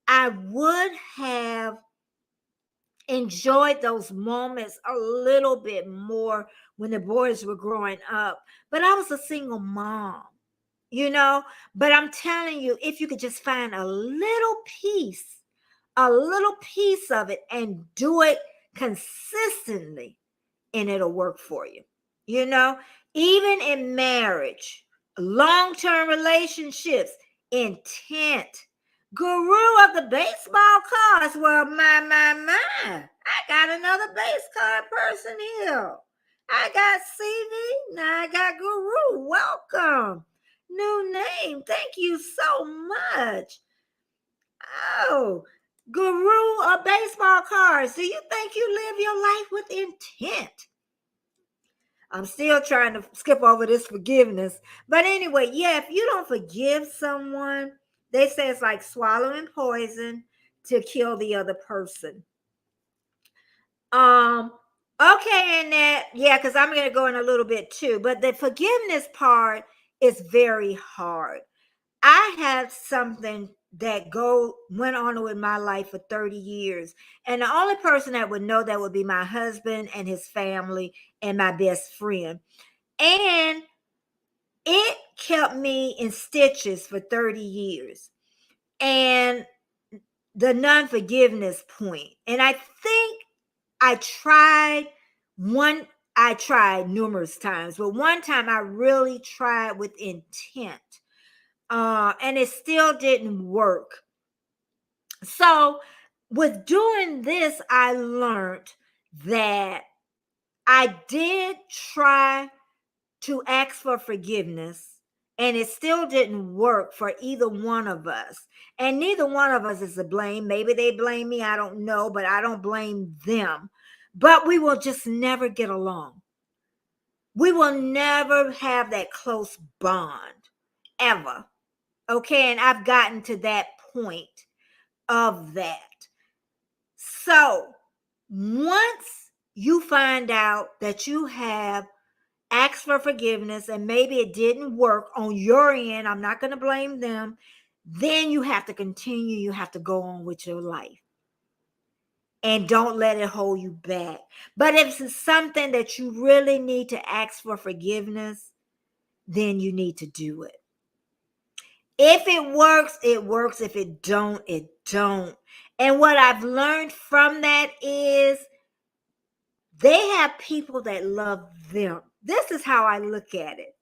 I would have enjoyed those moments a little bit more when the boys were growing up. But I was a single mom, But I'm telling you, if you could just find a little piece of it and do it consistently, and it'll work for you. Even in marriage, long-term relationships, intent. Guru of the baseball cards. Well, my. I got another base card person here. I got CV. Now I got Guru. Welcome. New name. Thank you so much. Oh, Guru of baseball cards. Do you think you live your life with intent? I'm still trying to skip over this forgiveness. But anyway, yeah, if you don't forgive someone, they say it's like swallowing poison to kill the other person. Okay, and that, yeah, because I'm going to go in a little bit too. But the forgiveness part is very hard. I had something that went on with my life for 30 years. And the only person that would know that would be my husband and his family and my best friend. And it kept me in stitches for 30 years. And the non-forgiveness point. And I think I tried numerous times, but one time I really tried with intent. And it still didn't work. So with doing this, I learned that I did try to ask for forgiveness, and it still didn't work for either one of us. And neither one of us is to blame. Maybe they blame me, I don't know, but I don't blame them. But we will just never get along. We will never have that close bond, ever. Okay, and I've gotten to that point of that. So once you find out that you have asked for forgiveness and maybe it didn't work on your end, I'm not going to blame them, then you have to continue. You have to go on with your life. And don't let it hold you back. But if it's something that you really need to ask for forgiveness, then you need to do it. If it works, it works. If it don't, it don't. And what I've learned from that is they have people that love them. This is how I look at it.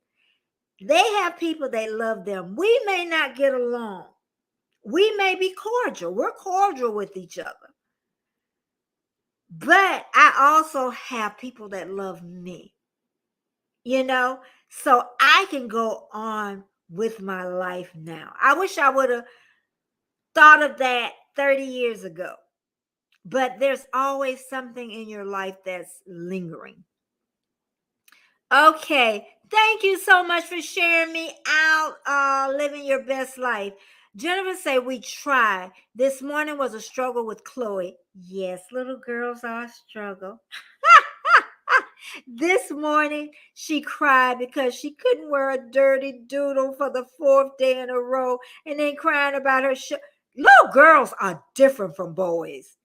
They have people that love them. We may not get along. We may be cordial. We're cordial with each other. But I also have people that love me. So I can go on with my life now. I wish I would have thought of that 30 years ago. But there's always something in your life that's lingering. Okay. Thank you so much for sharing me out, living your best life. Jennifer say we try. This morning was a struggle with Chloe. Yes, little girls are a struggle. This morning, she cried because she couldn't wear a dirty doodle for the 4th day in a row and then crying about her Little girls are different from boys.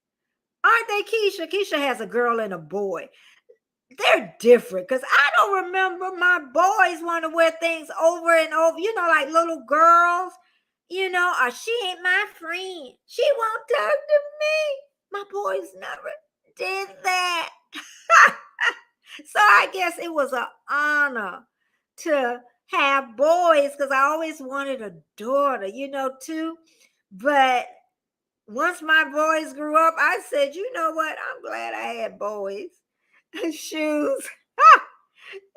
Aren't they, Keisha? Keisha has a girl and a boy. they're different because I don't remember my boys want to wear things over and over, like little girls, or she ain't my friend. She won't talk to me. My boys never did that. So I guess it was an honor to have boys because I always wanted a daughter, too. But once my boys grew up, I said, you know what? I'm glad I had boys. Shoes.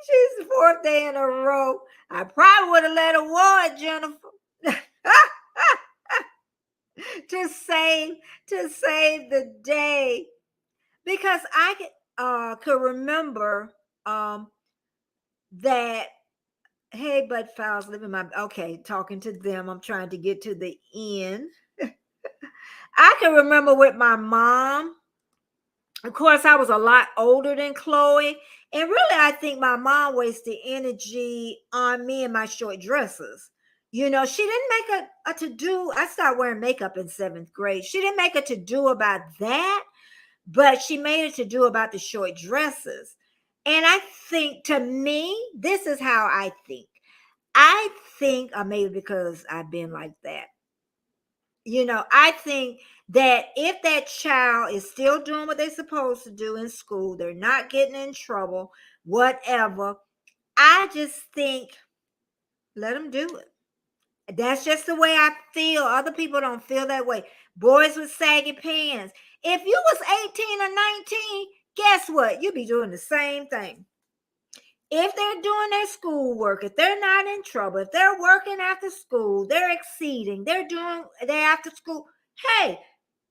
She's the fourth day in a row. I probably would have let her wear it, Jennifer. to save the day. Because I could remember that, hey, Bud Fowles living talking to them. I'm trying to get to the end. I can remember with my mom. Of course, I was a lot older than Chloe. And really, I think my mom wasted energy on me and my short dresses. She didn't make a to-do. I started wearing makeup in 7th grade. She didn't make a to-do about that, but she made it to do about the short dresses. And I think, to me, this is how I think. I think, or maybe because I've been like that, I think that if that child is still doing what they're supposed to do in school, they're not getting in trouble, whatever, I just think, let them do it. That's just the way I feel. Other people don't feel that way. Boys with saggy pants. If you was 18 or 19, guess what? You'd be doing the same thing. If they're doing their schoolwork, if they're not in trouble, if they're working after school, they're exceeding, they're doing their after school, hey,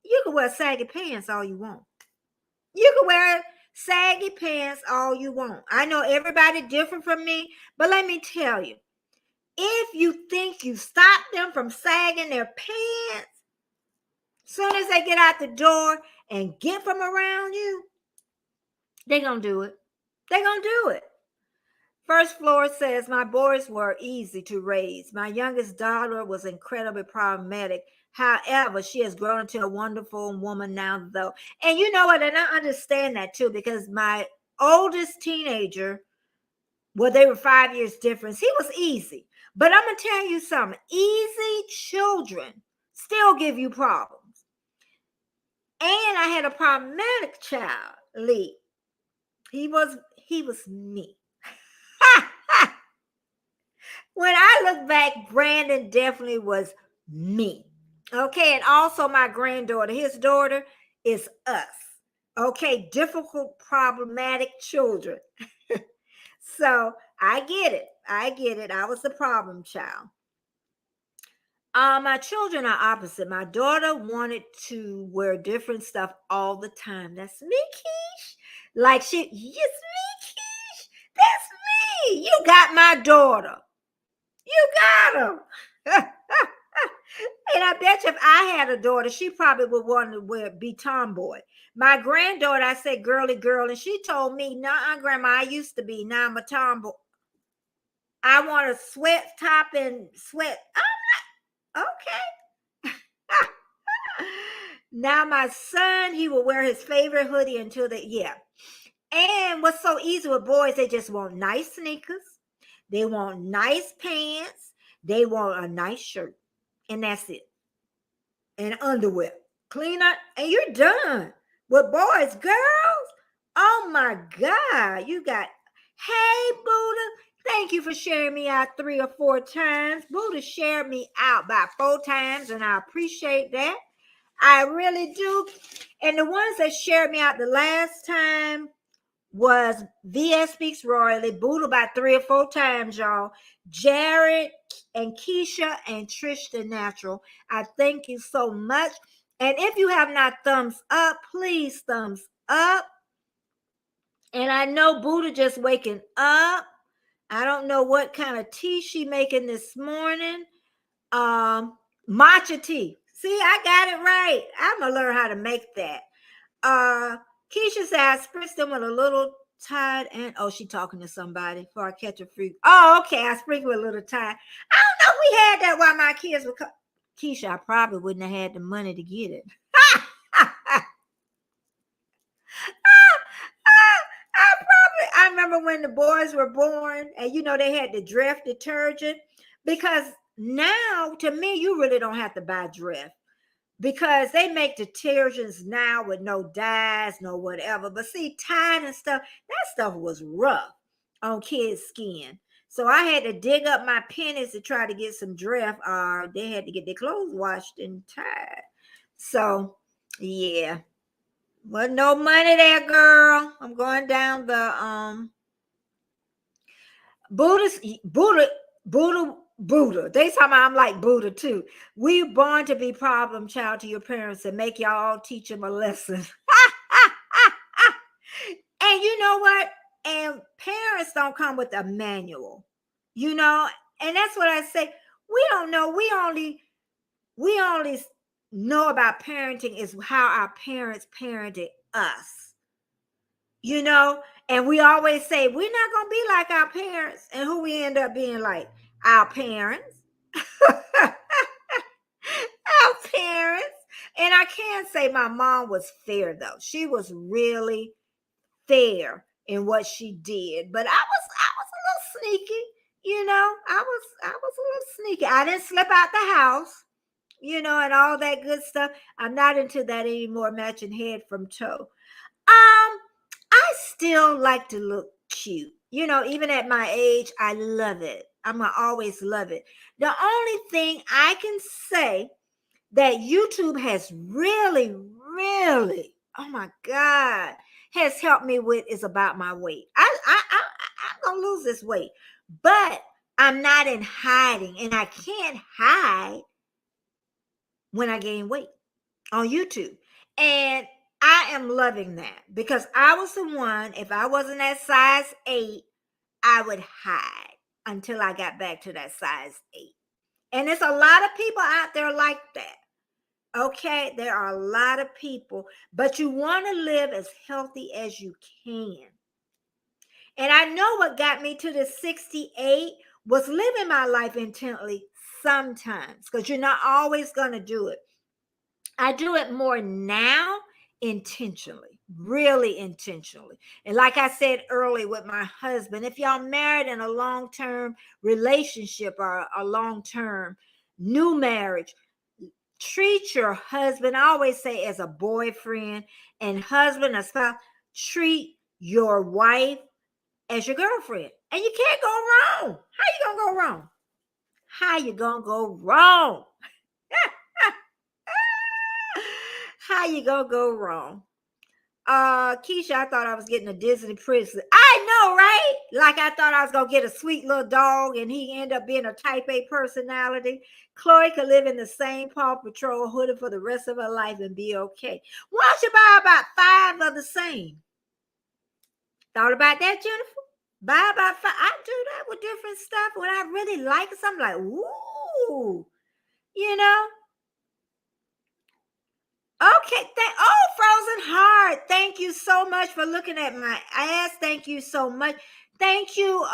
you can wear saggy pants all you want. You can wear saggy pants all you want. I know everybody different from me, but let me tell you, if you think you stop them from sagging their pants, soon as they get out the door and get from around you, they're going to do it. They're going to do it. First Floor says, my boys were easy to raise. My youngest daughter was incredibly problematic. However, she has grown into a wonderful woman now, though. And you know what? And I understand that, too, because my oldest teenager, well, they were 5 years difference. He was easy. But I'm going to tell you something. Easy children still give you problems. And I had a problematic child, Lee. He was me. When I look back, Brandon definitely was me. Okay, and also my granddaughter, his daughter is us. Okay, difficult, problematic children. So I get it. I was the problem child. My children are opposite. My daughter wanted to wear different stuff all the time. That's me, Keish. Yes, me, Keish. That's me. You got my daughter. You got him. And I bet you if I had a daughter, she probably would want to be tomboy. My granddaughter, I said girly girl, and she told me, nah, Grandma, I used to be. Now I'm a tomboy. I want a sweat top and sweat. I'm like, okay. Now my son, he will wear his favorite hoodie until yeah. And what's so easy with boys, they just want nice sneakers. They want nice pants. They want a nice shirt. And that's it. And underwear. Clean up and you're done. With boys, girls, oh my God. You got, hey, Buddha, thank you for sharing me out 3 or 4 times. Buddha shared me out about 4 times, and I appreciate that. I really do. And the ones that shared me out the last time was VS Speaks Royally, Buddha about 3 or 4 times, y'all. Jared and Keisha and Trish the Natural. I thank you so much. And if you have not thumbs up, please thumbs up. And I know Buddha just waking up. I don't know what kind of tea she making this morning. Matcha tea. See, I got it right. I'm gonna learn how to make that. Keisha said I spritz them with a little Tide and she talking to somebody before I catch a freak. Oh, okay. I sprinkle a little Tide. I don't know if we had that while my kids were Keisha, I probably wouldn't have had the money to get it. I probably when the boys were born and they had the Dreft detergent? Because now, to me, you really don't have to buy Dreft, because they make detergents now with no dyes, no whatever. But see, Tide and stuff, that stuff was rough on kids' skin. So I had to dig up my pennies to try to get some Dreft, or they had to get their clothes washed in Tide. So, yeah. Wasn't no money there, girl. I'm going down the Buddha. They talking about I'm like Buddha too. We born to be problem child to your parents and make y'all teach them a lesson. And you know what? And parents don't come with a manual, and that's what I say. We don't know. We only know about parenting is how our parents parented us, and we always say we're not going to be like our parents, and who we end up being like? Our parents. Our parents. And I can say my mom was fair, though. She was really fair in what she did, but I was a little sneaky, I was a little sneaky. I didn't slip out the house, and all that good stuff. I'm not into that anymore, matching head from toe. I still like to look cute, even at my age. I love it. I'm gonna always love it. The only thing I can say that YouTube has really, really, oh my God, has helped me with is about my weight. I'm gonna lose this weight, but I'm not in hiding, and I can't hide when I gain weight on YouTube. And I am loving that, because I was the one, if I wasn't at size 8, I would hide until I got back to that size 8. And there's a lot of people out there like that. Okay, there are a lot of people, but you want to live as healthy as you can. And I know what got me to the 68 was living my life intently sometimes, because you're not always going to do it. I do it more now intentionally, really intentionally. And like I said earlier with my husband, if y'all married in a long-term relationship or a long-term new marriage, treat your husband, I always say, as a boyfriend, and husband or spouse, treat your wife as your girlfriend. And you can't go wrong. How you gonna go wrong? How you gonna go wrong? How you gonna go wrong? Keisha, I thought I was getting a Disney princess. I know, right? Like I thought I was gonna get a sweet little dog, and he ended up being a type A personality. Chloe could live in the same Paw Patrol hoodie for the rest of her life and be okay. Why don't you buy about 5 of the same? Thought about that, Jennifer? Buy about 5. I do that with different stuff. When I really like something, like, ooh, Okay. Frozen Heart. Thank you so much for looking at my ass. Thank you so much. Thank you,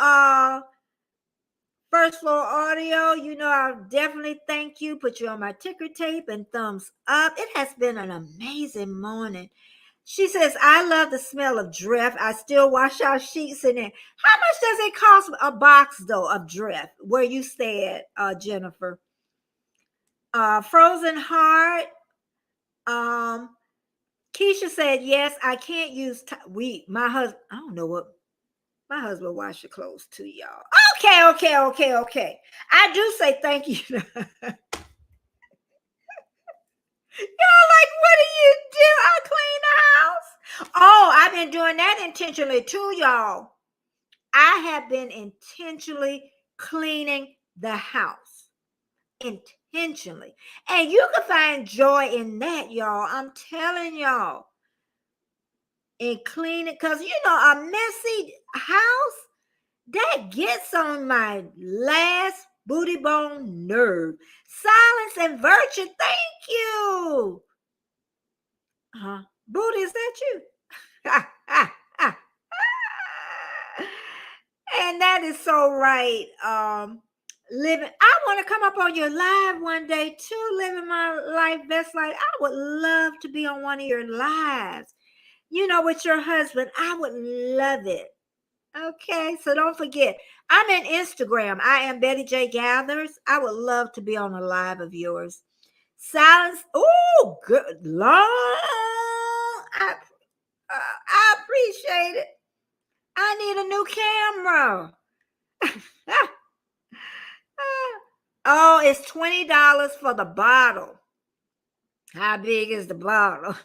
First Floor Audio. I'll definitely thank you. Put you on my ticker tape and thumbs up. It has been an amazing morning. She says, I love the smell of Dreft. I still wash our sheets in it. How much does it cost a box, though, of Dreft? Where you stay at, Jennifer? Frozen Heart. Keisha said, yes, I can't use my husband. I don't know what my husband wash your clothes too, y'all. Okay. I do say thank you. Y'all like, what do you do? I clean the house. Oh, I've been doing that intentionally too, y'all. I have been intentionally cleaning the house. Intentionally. And you can find joy in that, y'all. I'm telling y'all. And clean it, because a messy house, that gets on my last booty bone nerve. Silence and virtue, thank you. Booty, is that you? And that is so right. Living, I want to come up on your live one day too, living my life best life. I would love to be on one of your lives, with your husband. I would love it. Okay, so don't forget, I'm in Instagram. I am Betty J Gathers. I would love to be on a live of yours. Silence. Oh, good Lord. I appreciate it. I need a new camera. Oh, it's $20 for the bottle. How big is the bottle?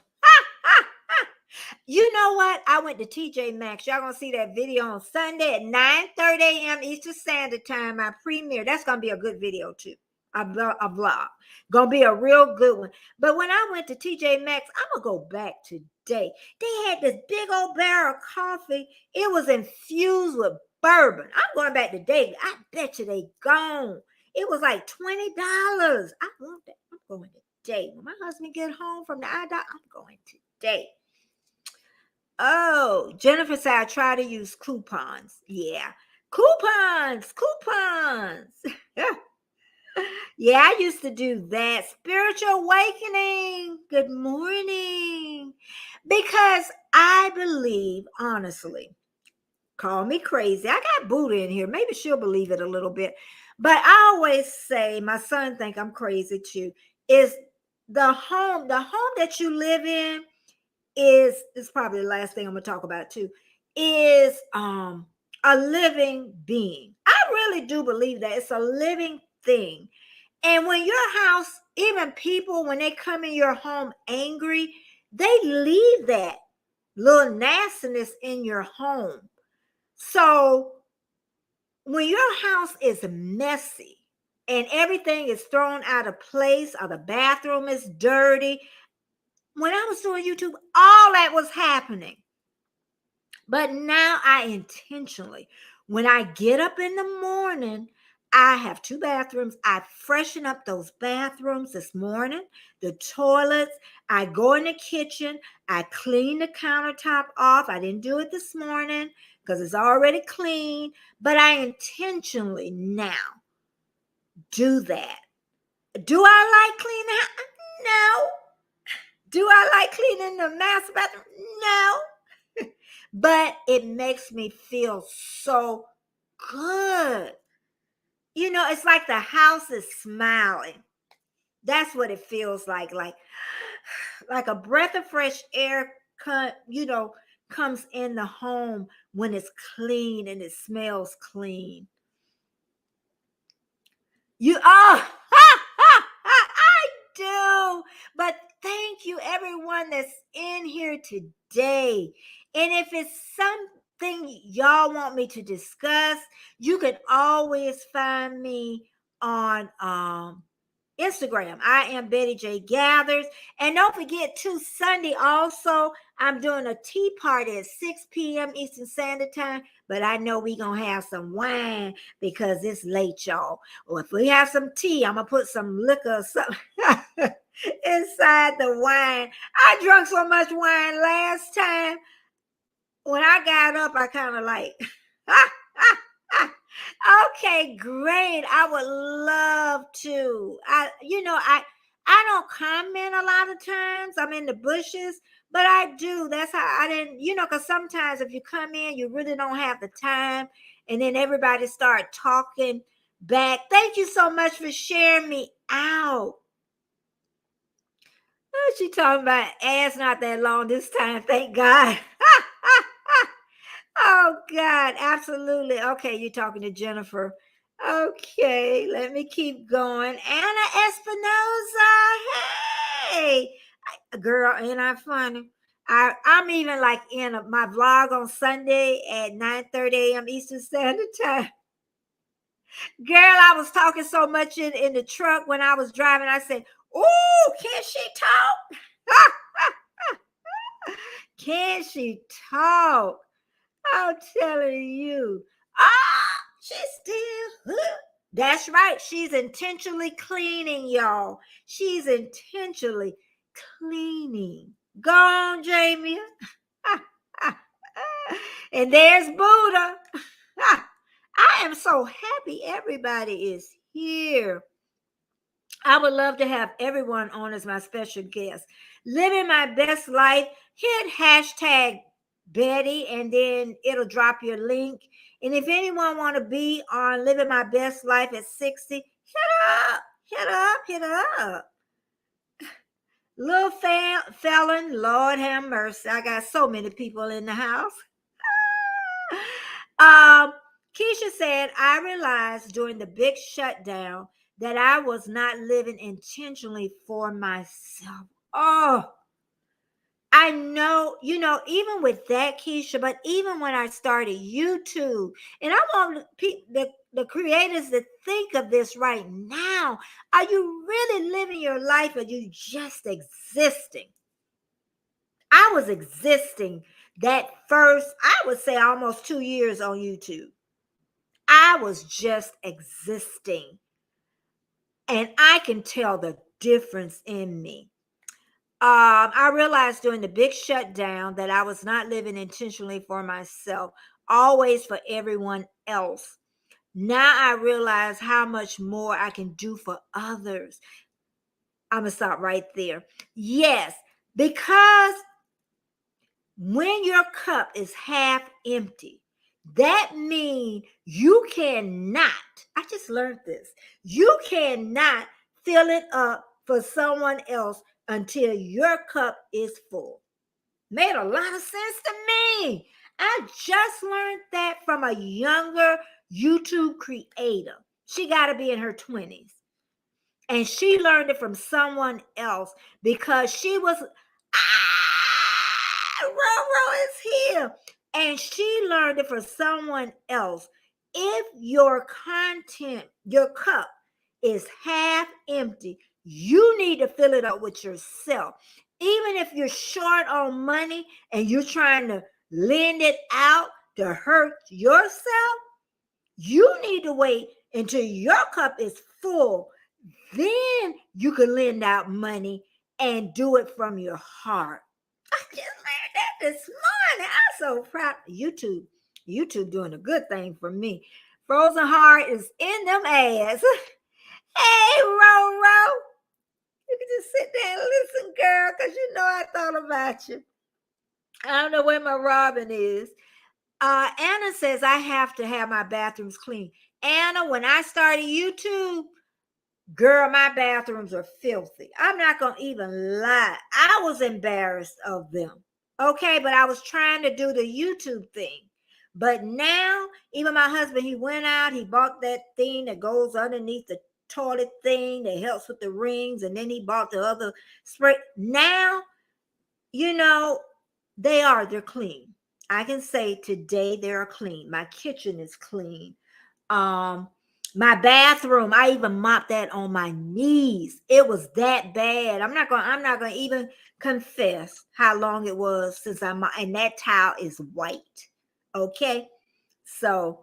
You know what? I went to TJ Maxx. Y'all gonna see that video on Sunday at 9:30 a.m. Eastern Standard Time. My premiere. That's gonna be a good video too. A vlog. Gonna be a real good one. But when I went to TJ Maxx, I'm gonna go back today. They had this big old barrel of coffee. It was infused with bourbon. I'm going back today. I bet you they gone. It was like $20. I want that. I'm going today. When my husband get home from the eye doctor, I'm going today. Oh, Jennifer said I try to use coupons. Yeah. Coupons. Yeah, I used to do that. Spiritual awakening. Good morning. Because I believe, honestly, call me crazy. I got Buddha in here. Maybe she'll believe it a little bit. But I always say, my son think I'm crazy too, is the home that you live in is probably the last thing I'm gonna talk about too, is a living being. I really do believe that it's a living thing. And when your house, even people, when they come in your home angry, they leave that little nastiness in your home. So when your house is messy and everything is thrown out of place, or the bathroom is dirty, when I was doing YouTube, all that was happening. But now I intentionally, when I get up in the morning, I have 2 bathrooms. I freshen up those bathrooms this morning, the toilets. I go in the kitchen. I clean the countertop off. I didn't do it this morning because it's already clean, but I intentionally now do that. Do I like cleaning? No. Do I like cleaning the master bathroom? No. But it makes me feel so good. You know, it's like the house is smiling. That's what it feels like. Like a breath of fresh air comes in the home when it's clean and it smells clean. I do. But thank you, everyone that's in here today. And if it's something y'all want me to discuss, you can always find me on Instagram. I am Betty J Gathers. And don't forget, too, Sunday also, I'm doing a tea party at 6 p.m. Eastern Standard Time. But I know we're going to have some wine because it's late, y'all. Or if we have some tea, I'm going to put some liquor or something inside the wine. I drank so much wine last time. When I got up, I kind of like... Okay, great. I would love to. I don't comment a lot of times. I'm in the bushes, but I do. That's how I didn't, because sometimes if you come in, you really don't have the time, and then everybody start talking back. Thank you so much for sharing me out. She talking about ass not that long this time, thank God. Oh, God, absolutely. Okay, you're talking to Jennifer. Okay, let me keep going. Anna Espinoza, hey. Girl, ain't I funny? I'm even like in my vlog on Sunday at 9:30 a.m. Eastern Standard Time. Girl, I was talking so much in the truck when I was driving. I said, "Ooh, can she talk? Can she talk? I'm telling you. She's still. That's right. She's intentionally cleaning, y'all. She's intentionally cleaning. Go on, Jamie. And there's Buddha. I am so happy everybody is here. I would love to have everyone on as my special guest. Living my best life. Hit hashtag Betty, and then it'll drop your link. And if anyone want to be on Living My Best Life at 60, hit up. Little felon, Lord have mercy. I got so many people in the house. Keisha said, I realized during the big shutdown that I was not living intentionally for myself. Oh, I know, even with that, Keisha, but even when I started YouTube, and I want the creators to think of this right now. Are you really living your life, or are you just existing? I was existing that first, I would say almost 2 years on YouTube. I was just existing. And I can tell the difference in me. I realized during the big shutdown that I was not living intentionally for myself, always for everyone else. Now I realize how much more I can do for others. I'm going to stop right there. Yes, because when your cup is half empty, that means you cannot, I just learned this, you cannot fill it up for someone else until your cup is full. Made a lot of sense to me. I just learned that from a younger YouTube creator. She got to be in her 20s. And she learned it from someone else because she was, Roro is here. And she learned it from someone else. If your content, your cup is half empty, you need to fill it up with yourself. Even if you're short on money and you're trying to lend it out to hurt yourself, you need to wait until your cup is full. Then you can lend out money and do it from your heart. I just learned that this morning. I'm so proud of YouTube. YouTube doing a good thing for me. Frozen Heart is in them ass. Hey, Roro. You can just sit there and listen, girl, because you know I thought about you. I don't know where my Robin is. Anna says I have to have my bathrooms clean. Anna, when I started YouTube, girl, my bathrooms are filthy. I'm not going to even lie. I was embarrassed of them. Okay, but I was trying to do the YouTube thing. But now, even my husband, he went out, he bought that thing that goes underneath the toilet thing that helps with the rings, and then he bought the other spray. Now, they're clean. I can say today they're clean. My kitchen is clean. My bathroom, I even mopped that on my knees. It was that bad. I'm not gonna even confess how long it was since and that towel is white. Okay. So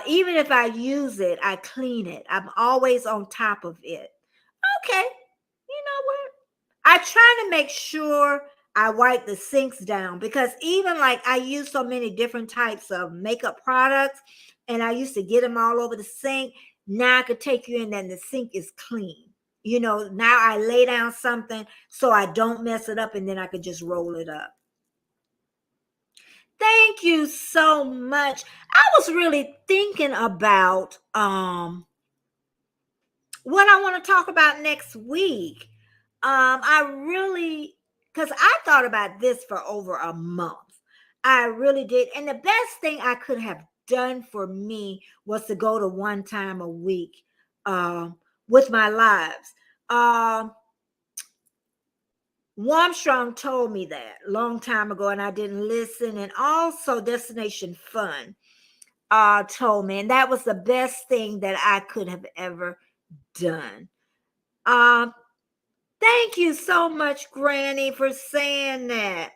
even if I use it, I clean it. I'm always on top of it. Okay. You know what? I try to make sure I wipe the sinks down, because even like I use so many different types of makeup products, and I used to get them all over the sink. Now I could take you in there and the sink is clean. Now I lay down something so I don't mess it up, and then I could just roll it up. Thank you so much. I was really thinking about what I want to talk about next week. Because I thought about this for over a month. I really did. And the best thing I could have done for me was to go to one time a week with my lives. Warmstrong told me that a long time ago, and I didn't listen. And also Destination Fun told me, and that was the best thing that I could have ever done. Thank you so much, Granny, for saying that.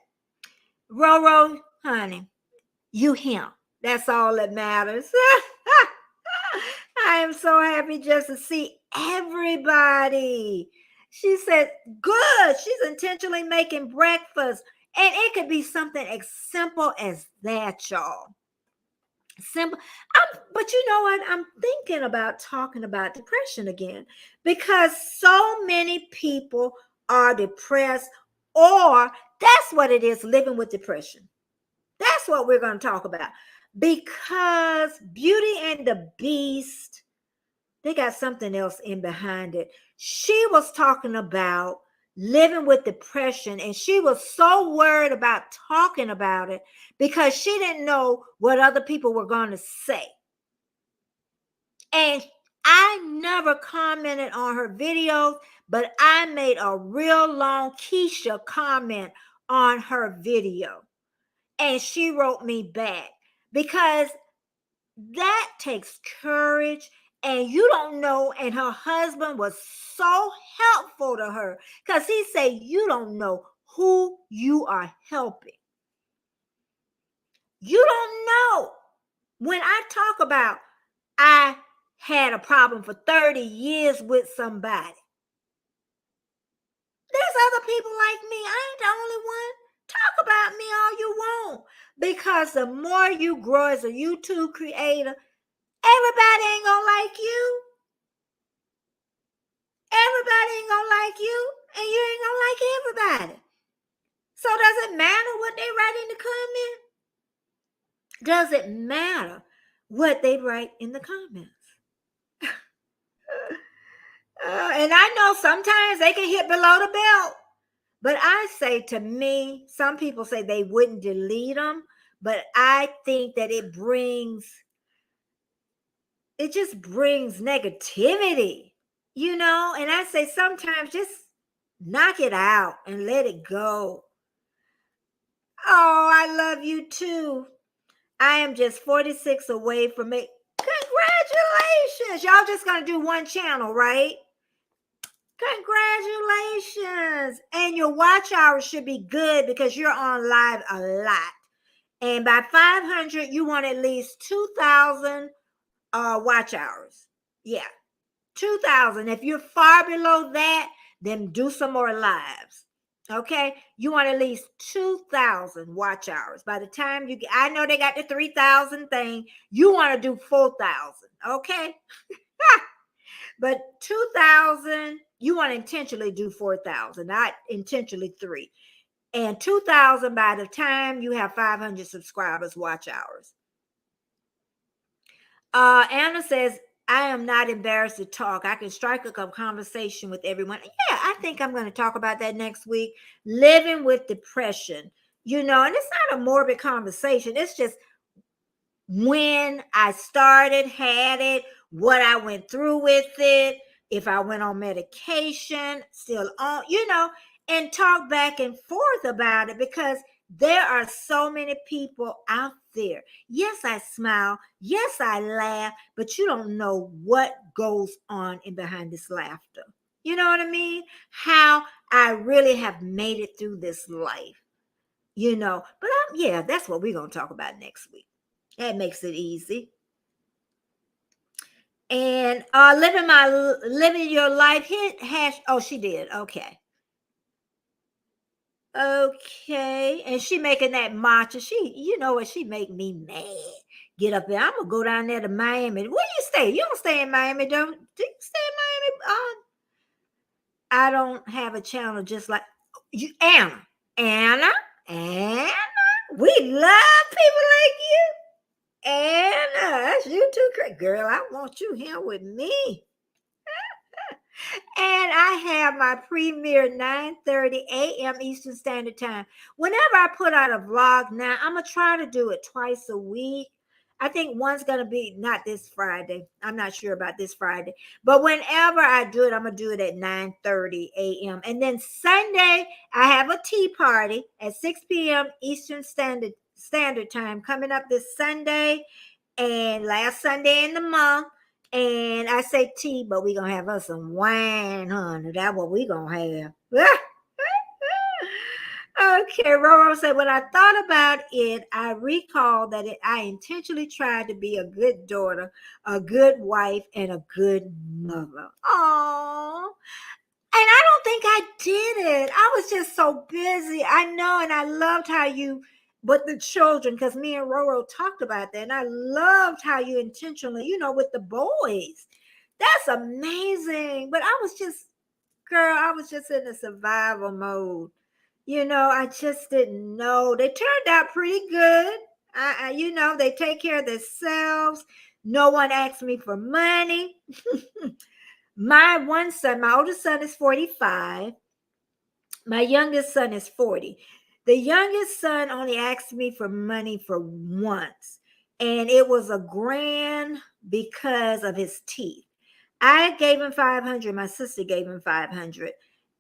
Roro, honey, you him. That's all that matters. I am so happy just to see everybody. She said, good. She's intentionally making breakfast. And it could be something as simple as that, y'all. Simple. But you know what? I'm thinking about talking about depression again, because so many people are depressed, or that's what it is, living with depression. that's what we're going to talk about. Because Beauty and the Beast, they got something else in behind it. She was talking about living with depression, and she was so worried about talking about it because she didn't know what other people were going to say. And I never commented on her videos, but I made a real long Keisha comment on her video. And she wrote me back because that takes courage. And you don't know. And her husband was so helpful to her because he said, you don't know who you are helping. You don't know. When I talk about I had a problem for 30 years with somebody, there's other people like me. I ain't the only one. Talk about me all you want. Because the more you grow as a YouTube creator, everybody ain't gonna like you. Everybody ain't gonna like you, and you ain't gonna like everybody. So does it matter what they write in the comment? Does it matter what they write in the comments? And I know sometimes they can hit below the belt. But I say, to me, some people say they wouldn't delete them, but I think that it just brings negativity, you know? And I say sometimes just knock it out and let it go. Oh, I love you too. I am just 46 away from it. Congratulations. Y'all just gonna do one channel, right? Congratulations. And your watch hours should be good because you're on live a lot. And by 500, you want at least 2,000 watch hours. Yeah, 2,000. If you're far below that, then do some more lives. Okay, you want at least 2,000 watch hours. By the time you get, I know they got the 3,000 thing. You want to do 4,000. Okay. But 2,000, you want to intentionally do 4,000, not intentionally 3. And 2,000 by the time you have 500 subscribers, watch hours. Anna says, I am not embarrassed to talk. I can strike a conversation with everyone. Yeah, I think I'm going to talk about that next week. Living with depression, you know, and it's not a morbid conversation. It's just when I started, had it, what I went through with it, if I went on medication, still on, you know, and talk back and forth about it because there are so many people out there. Yes, I smile. Yes, I laugh, but you don't know what goes on in behind this laughter. You know what I mean? How I really have made it through this life, you know. But yeah, that's what we're going to talk about next week. That makes it easy. And living your life, hit hash. Oh, she did. Okay. Okay. And she making that matcha. She, you know what? She make me mad. Get up there. I'm gonna go down there to Miami. Where you stay? You don't stay in Miami, don't do you stay in Miami? I don't have a channel just like you, Anna. Anna. We love people like you. Anna, that's you too, great girl. I want you here with me. And I have my premiere 9:30 a.m. Eastern Standard Time. Whenever I put out a vlog now, I'm going to try to do it twice a week. I think one's going to be not this Friday. I'm not sure about this Friday. But whenever I do it, I'm going to do it at 9:30 a.m. And then Sunday, I have a tea party at 6 p.m. Eastern Standard Time coming up this Sunday and last Sunday in the month. And I say tea, but we're going to have us some wine, honey. That's what we're going to have. Okay, Roro said, when I thought about it, I recall that I intentionally tried to be a good daughter, a good wife, and a good mother. Aww. And I don't think I did it. I was just so busy. I know, and I loved how you, but the children, because me and Roro talked about that, and I loved how you intentionally, you know, with the boys. That's amazing. But I was just, girl, I was just in a survival mode. You know, I just didn't know. They turned out pretty good. They take care of themselves. No one asks me for money. My oldest son is 45. My youngest son is 40. The youngest son only asked me for money for once, and it was a grand because of his teeth. I gave him 500. My sister gave him 500.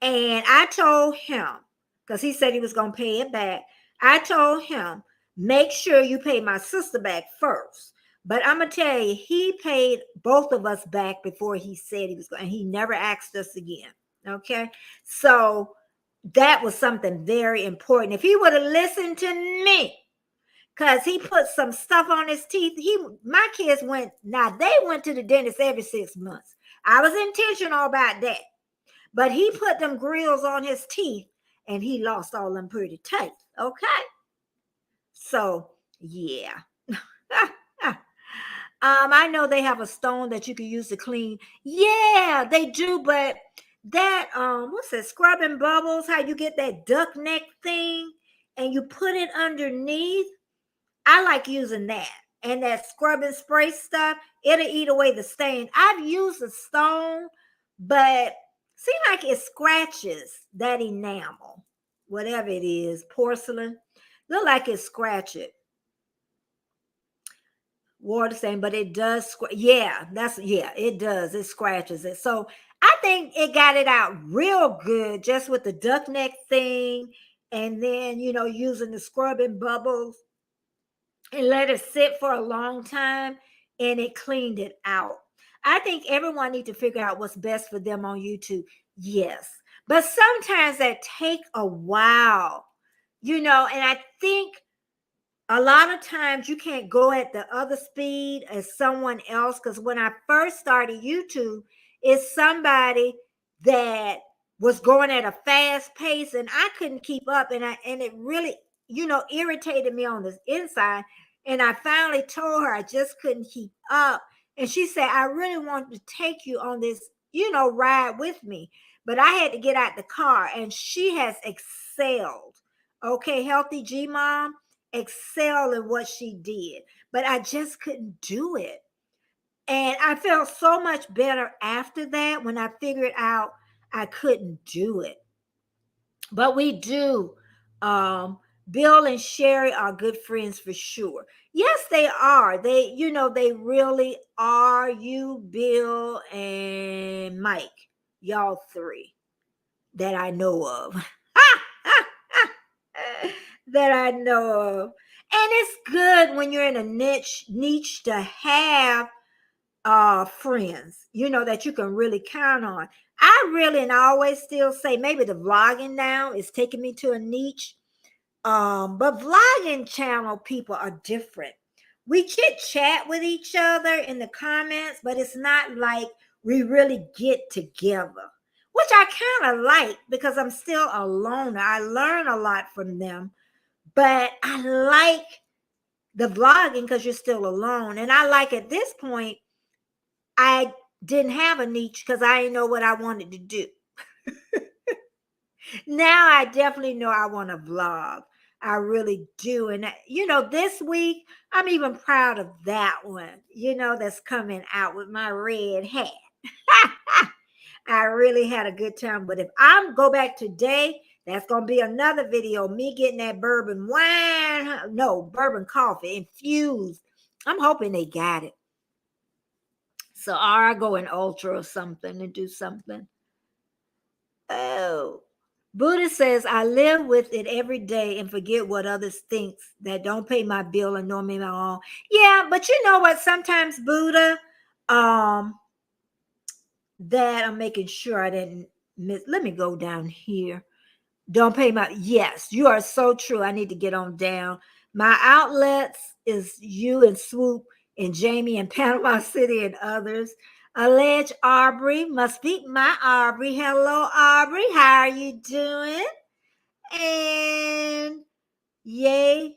And I told him, because he said he was going to pay it back, I told him, make sure you pay my sister back first. But I'm going to tell you, he paid both of us back before he said he was going, and he never asked us again. Okay. So that was something very important. If he would have listened to me, because he put some stuff on his teeth. My kids they went to the dentist every 6 months. I was intentional about that. But he put them grills on his teeth and he lost all them pretty teeth. Okay. So yeah. I know they have a stone that you can use to clean. Yeah, they do, but that what's that, scrubbing bubbles, how you get that duck neck thing and you put it underneath. I like using that. And that scrubbing spray stuff, it'll eat away the stain. I've used a stone, but seems like it scratches that enamel, whatever it is, porcelain. Look like it scratch it. Water stain, but it does. It does. It scratches it. So I think it got it out real good just with the duck neck thing. And then, using the scrubbing bubbles and let it sit for a long time, and it cleaned it out. I think everyone needs to figure out what's best for them on YouTube. Yes. But sometimes that take a while, and I think a lot of times you can't go at the other speed as someone else. Because when I first started YouTube, it's somebody that was going at a fast pace and I couldn't keep up. And it really, irritated me on the inside. And I finally told her I just couldn't keep up. And she said, I really want to take you on this, ride with me. But I had to get out the car, and she has excelled. Okay, Healthy G Mom excel in what she did. But I just couldn't do it. And I felt so much better after that when I figured out I couldn't do it. But we do. Bill and Sherry are good friends for sure. Yes, they are. They really are. You, Bill, and Mike, y'all three that I know of. That I know of. And it's good when you're in a niche to have friends, that you can really count on. And I always still say maybe the vlogging now is taking me to a niche. But vlogging channel people are different. We chit chat with each other in the comments, but it's not like we really get together, which I kind of like because I'm still a loner. I learn a lot from them, but I like the vlogging because you're still alone. And I like at this point, I didn't have a niche because I didn't know what I wanted to do. Now I definitely know I want to vlog. I really do. And, this week, I'm even proud of that one, that's coming out with my red hat. I really had a good time. But if I go back today, that's going to be another video. Me getting that bourbon wine. No, bourbon coffee infused. I'm hoping they got it. So I go in ultra or something and do something. Oh. Buddha says, I live with it every day and forget what others think that don't pay my bill and know me my own. Yeah, but you know what? Sometimes, Buddha, that I'm making sure I didn't miss. Let me go down here. Don't pay my, yes, you are so true. I need to get on down. My outlets is you and Swoop and Jamie and Panama City and others. Alleged Aubrey must be my Aubrey. Hello, Aubrey. How are you doing? And yay,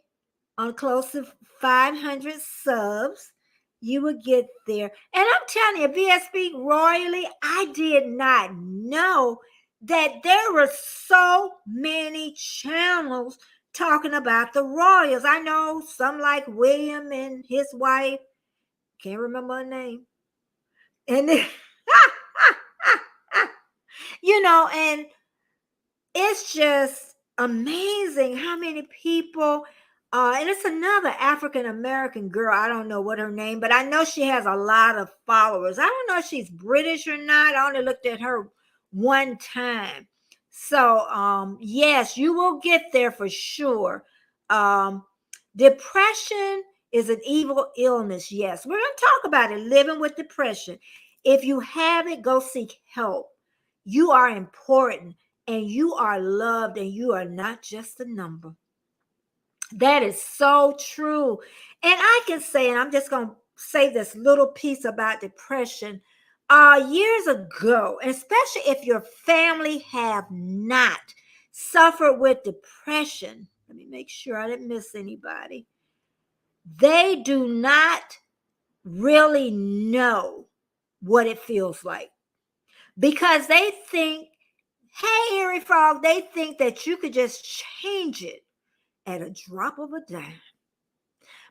on close to 500 subs, you will get there. And I'm telling you, BSB Royally, I did not know that there were so many channels talking about the royals. I know some like William and his wife. Can't remember her name. And then, and it's just amazing how many people, and it's another African American girl. I don't know what her name, but I know she has a lot of followers. I don't know if she's British or not. I only looked at her one time. So, yes, you will get there for sure. Depression is an evil illness. Yes, we're going to talk about it, living with depression. If you have it, go seek help. You are important and you are loved and you are not just a number. That is so true. And I can say, and I'm just going to say this little piece about depression. Years ago, especially if your family have not suffered with depression, let me make sure I didn't miss anybody. They do not really know what it feels like because they think, hey, Eerie Frog, they think that you could just change it at a drop of a dime.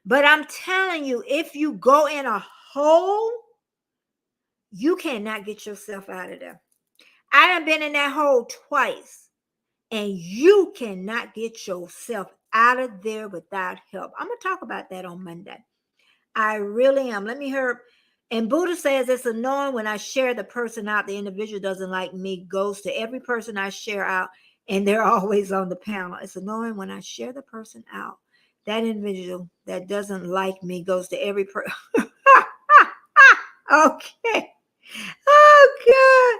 But I'm telling you, if you go in a hole, you cannot get yourself out of there. I have been in that hole twice, and you cannot get yourself out of there without help. I'm going to talk about that on Monday. I really am. Let me hear. And Buddha says it's annoying when I share the person out. The individual doesn't like me, goes to every person I share out, and they're always on the panel. It's annoying when I share the person out. That individual that doesn't like me goes to every person. Okay. Oh,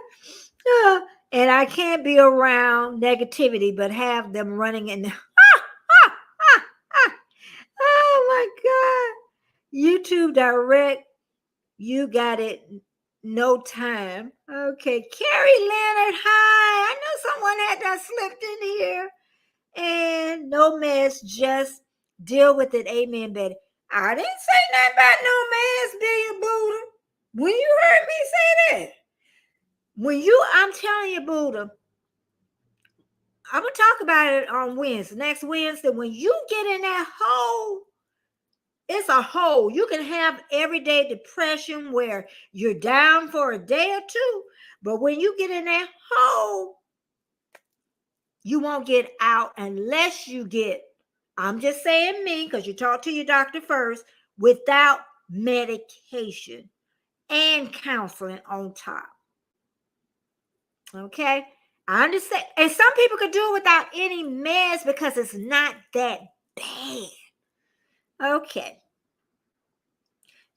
God. And I can't be around negativity, but have them running in. Oh, my God. YouTube Direct. You got it. No time. Okay. Carrie Leonard. Hi. I know someone had that slipped in here. And no mess. Just deal with it. Amen, Betty. I didn't say nothing about no mess, did you, Buddha? When you heard me say that. I'm telling you, Buddha, I'm going to talk about it on Wednesday. Next Wednesday, when you get in that hole, it's a hole. You can have everyday depression where you're down for a day or two, but when you get in that hole, you won't get out unless you get, I'm just saying me, because you talk to your doctor first, without medication and counseling on top. Okay? I understand. And some people could do it without any meds because it's not that bad. Okay.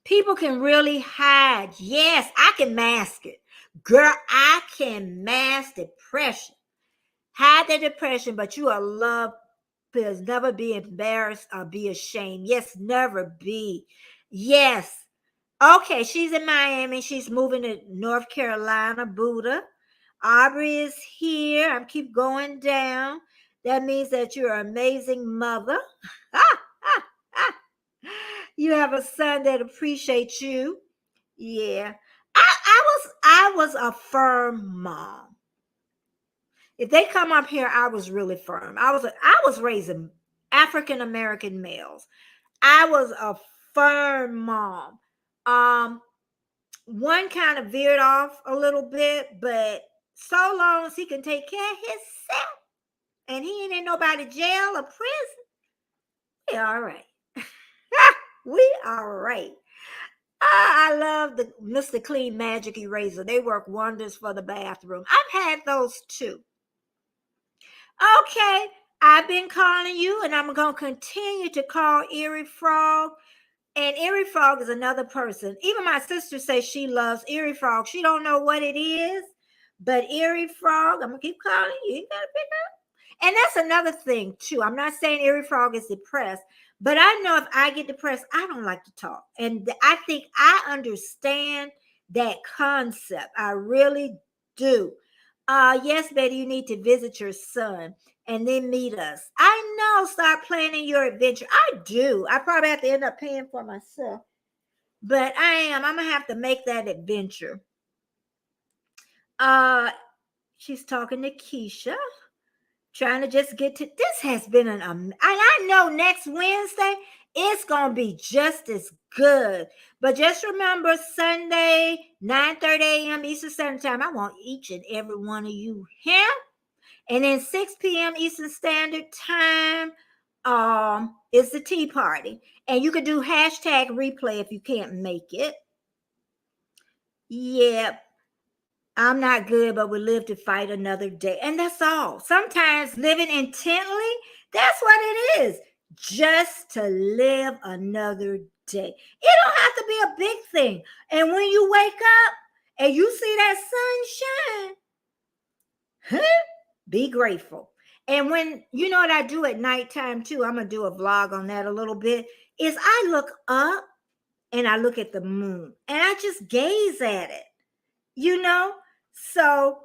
People can really hide. Yes, I can mask it. Girl, I can mask depression. Hide the depression, but you are loved. Please never be embarrassed or be ashamed. Yes, never be. Yes. Okay, she's in Miami. She's moving to North Carolina, Buddha. Aubrey is here. I keep going down. That means that you're an amazing mother. You have a son that appreciates you. Yeah. I was a firm mom. If they come up here, I was really firm. I was raising African American males. I was a firm mom. One kind of veered off a little bit, but so long as he can take care of himself and he ain't in nobody jail or prison, we all right. We all right. I love the Mr. Clean Magic Eraser. They work wonders for the bathroom. I've had those too. Okay, I've been calling you, and I'm going to continue to call Eerie Frog. And Eerie Frog is another person. Even my sister says she loves Eerie Frog. She don't know what it is, but Eerie Frog, I'm going to keep calling you. You got to pick up. And that's another thing, too. I'm not saying Eerie Frog is depressed, but I know if I get depressed, I don't like to talk. And I think I understand that concept. I really do. Yes, Betty, you need to visit your son and then meet us. I know, start planning your adventure. I do. I probably have to end up paying for myself. But I'm going to have to make that adventure. She's talking to Keisha. trying to just get to this. Has been and I know next Wednesday it's gonna be just as good. But just remember, Sunday 9:30 a.m. Eastern Standard Time. I want each and every one of you here. And then 6 p.m. Eastern Standard Time is the tea party. And you could do hashtag replay if you can't make it. Yep. I'm not good, but we live to fight another day. And that's all. Sometimes living intently, that's what it is. Just to live another day. It don't have to be a big thing. And when you wake up and you see that sunshine, be grateful. And when, you know what I do at nighttime too, I'm going to do a vlog on that a little bit, is I look up and I look at the moon and I just gaze at it, you know? So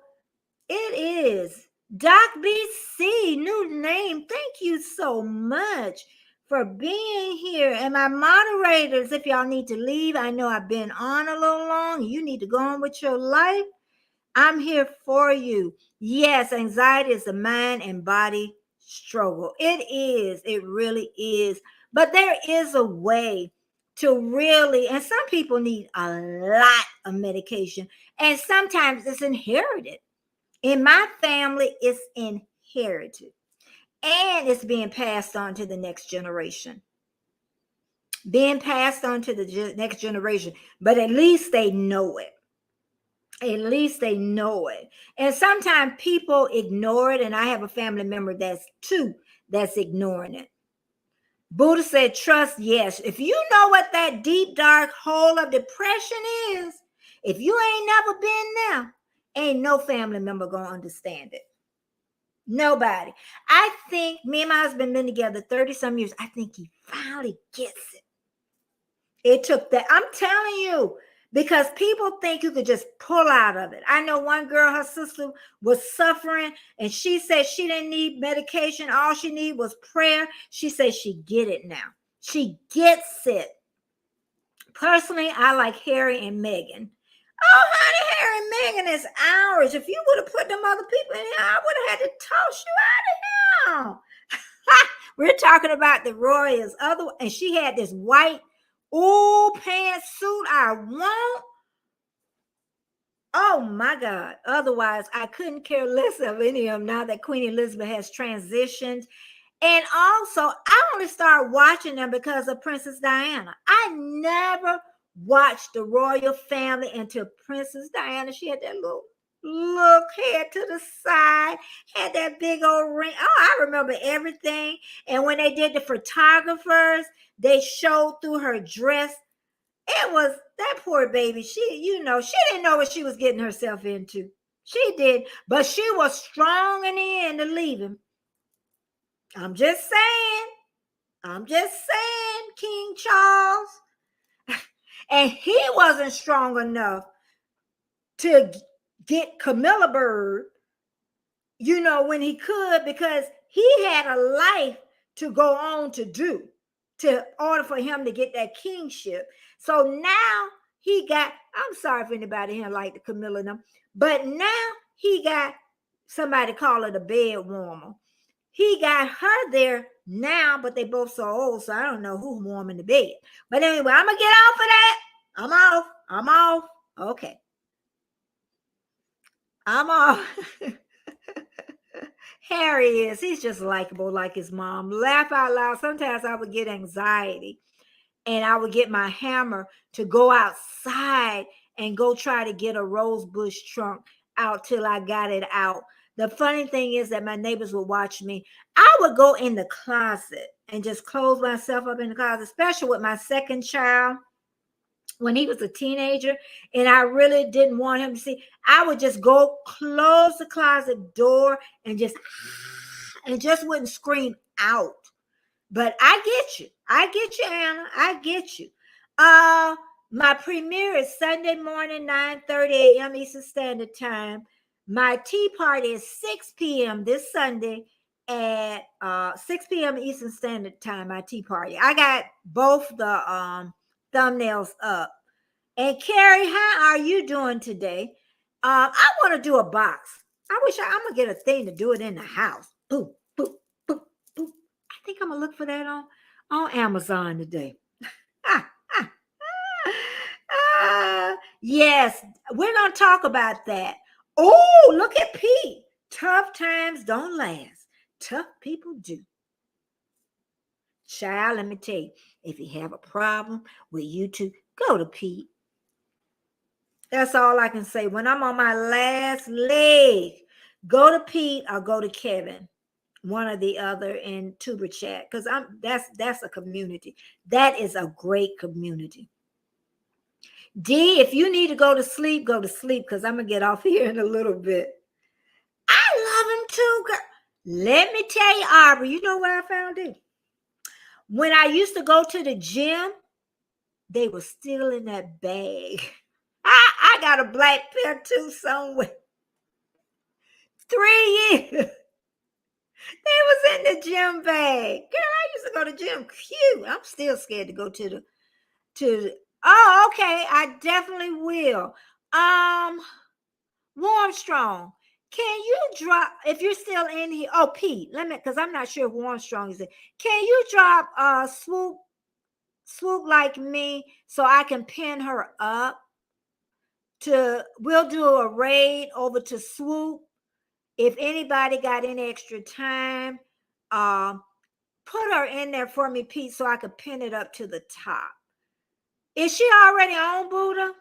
it is Doc BC, new name. Thank you so much for being here. And my moderators, if y'all need to leave, I know I've been on a little long. You need to go on with your life. I'm here for you. Yes, anxiety is a mind and body struggle. It is. It really is. But there is a way to really, and some people need a lot of medication, and sometimes it's inherited. In my family, it's inherited, and it's being passed on to the next generation. Being passed on to the next generation, but at least they know it. At least they know it. And sometimes people ignore it. And I have a family member that's ignoring it. Buddha said, trust, yes. If you know what that deep, dark hole of depression is, if you ain't never been there, ain't no family member going to understand it. Nobody. I think me and my husband been together 30 some years. I think he finally gets it. It took that. I'm telling you. Because people think you could just pull out of it. I know one girl, her sister was suffering, and she said she didn't need medication. All she needed was prayer. She said she get it now. She gets it. Personally, I like Harry and Meghan. Oh, honey, Harry and Meghan is ours. If you would have put them other people in here, I would have had to toss you out of here. We're talking about the royals. And she had this white pantsuit I want. Oh my God. Otherwise, I couldn't care less of any of them now that Queen Elizabeth has transitioned. And also, I only started watching them because of Princess Diana. I never watched the royal family until Princess Diana. She had that little look, head to the side, had that big old ring. Oh, I remember everything. And when they did the photographers, they showed through her dress. It was that poor baby. She didn't know what she was getting herself into. She did, but she was strong in the end to leave him. I'm just saying, King Charles. And he wasn't strong enough to get Camilla Bird, when he could, because he had a life to go on to do in order for him to get that kingship. So now I'm sorry if anybody here like the Camilla and them, but now he got somebody call her the bed warmer. He got her there now, but they both so old, so I don't know who's warming the bed. But anyway, I'm going to get off of that. I'm off. Okay. I'm off. Harry he's just likable like his mom. Laugh out loud. Sometimes I would get anxiety and I would get my hammer to go outside and go try to get a rose bush trunk out till I got it out. The funny thing is that my neighbors would watch me. I would go in the closet and just close myself up in the closet, especially with my second child. When he was a teenager and I really didn't want him to see, I would just go close the closet door and just wouldn't scream out. But I get you, Anna. I get you. My premiere is Sunday morning, 9:30 a.m. Eastern Standard Time. My tea party is 6 p.m. this Sunday at 6 p.m. Eastern Standard Time. My tea party. I got both the thumbnails up. And Carrie, how are you doing today? I want to do a box. I'm gonna get a thing to do it in the house. Boop, boop, boop, boop. I think I'm gonna look for that on Amazon today. Ah, ah, yes, we're gonna talk about that. Oh, look at Pete. Tough times don't last. Tough people do. Child, let me tell you, if you have a problem with YouTube, go to Pete. That's all I can say. When I'm on my last leg, go to Pete or go to Kevin, one or the other in Tuber Chat, because that's a community. That is a great community. D, if you need to go to sleep, go to sleep, because I'm gonna get off here in a little bit. I love him too, girl. Let me tell you, Aubrey, you know where I found it? When I used to go to the gym, they were still in that bag. I got a black pair too somewhere. 3 years. They was in the gym bag. Girl, I used to go to gym. Cute. I'm still scared to go to the oh, okay. I definitely will. Warmstrong, can you drop if you're still in here? Oh, Pete, let me because I'm not sure if Warmstrong is there. Can you drop swoop like me so I can pin her up we'll do a raid over to Swoop. If anybody got any extra time, put her in there for me, Pete, so I could pin it up to the top. Is she already on, Buddha?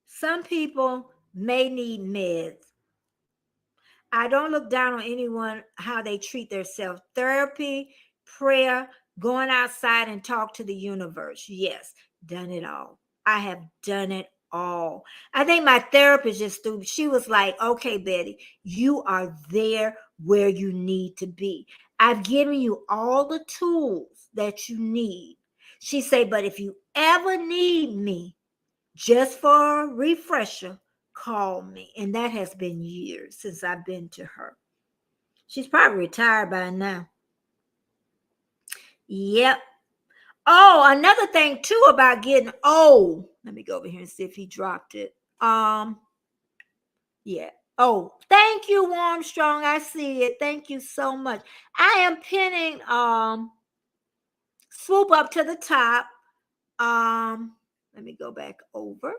Some people may need meds. I don't look down on anyone, how they treat themselves. Therapy, prayer, going outside and talk to the universe. Yes, done it all. I have done it all. I think my therapist just threw, she was like, okay, Betty, you are there where you need to be. I've given you all the tools that you need. She said, but if you ever need me, just for a refresher, call me. And that has been years since I've been to her. She's probably retired by now. Yep. Oh, another thing too about getting old. Let me go over here and see if he dropped it. Yeah. Oh, thank you, Armstrong. I see it. Thank you so much. I am pinning Swoop up to the top. Let me go back over.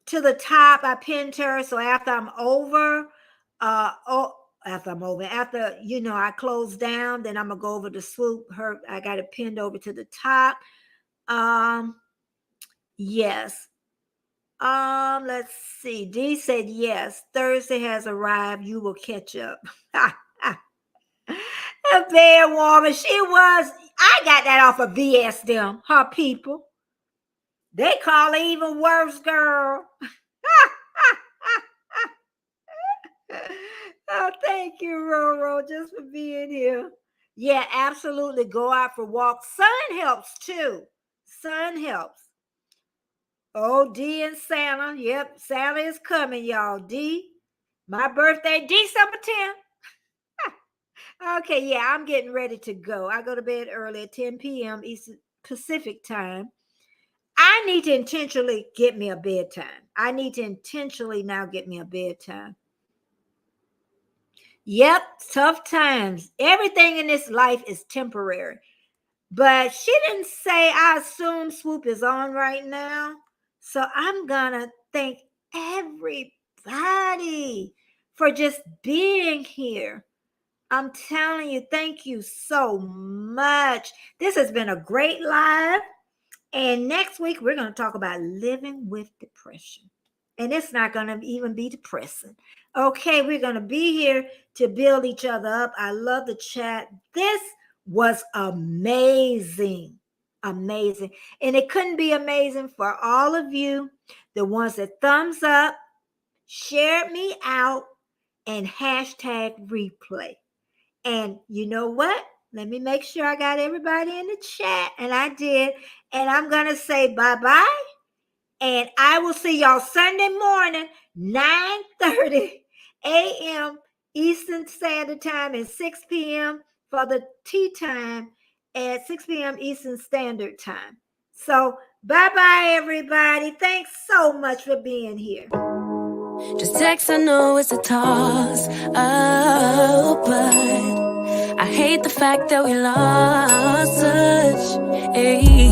To the top, I pinned her. So after I'm over, after I close down, then I'm gonna go over to Swoop her. I got it pinned over to the top. Yes. Let's see. D said yes. Thursday has arrived. You will catch up. A bad woman. She was. I got that off of VS them. Her people. They call her even worse, girl. Oh, thank you, Roro, just for being here. Yeah, absolutely. Go out for walks. Sun helps too. Sun helps. Oh, D and Santa. Yep, Santa is coming, y'all. D, my birthday, December 10th. Okay, yeah, I'm getting ready to go. I go to bed early at 10 p.m. Eastern Pacific time. I need to intentionally get me a bedtime. I need to intentionally now get me a bedtime. Yep, tough times. Everything in this life is temporary. But she didn't say, I assume Swoop is on right now. So I'm going to thank everybody for just being here. I'm telling you, thank you so much. This has been a great live. And next week, we're going to talk about living with depression. And it's not going to even be depressing. Okay, we're going to be here to build each other up. I love the chat. This was amazing. Amazing. And it couldn't be amazing for all of you, the ones that thumbs up, shared me out, and hashtag replay. And you know what? Let me make sure I got everybody in the chat. And I did. And I'm going to say bye-bye. And I will see y'all Sunday morning, 9:30 a.m. Eastern Standard Time and 6 p.m. for the tea time at 6 p.m. Eastern Standard Time. So bye-bye, everybody. Thanks so much for being here. Just text, I know it's a toss up, but I hate the fact that we lost touch. Ayy.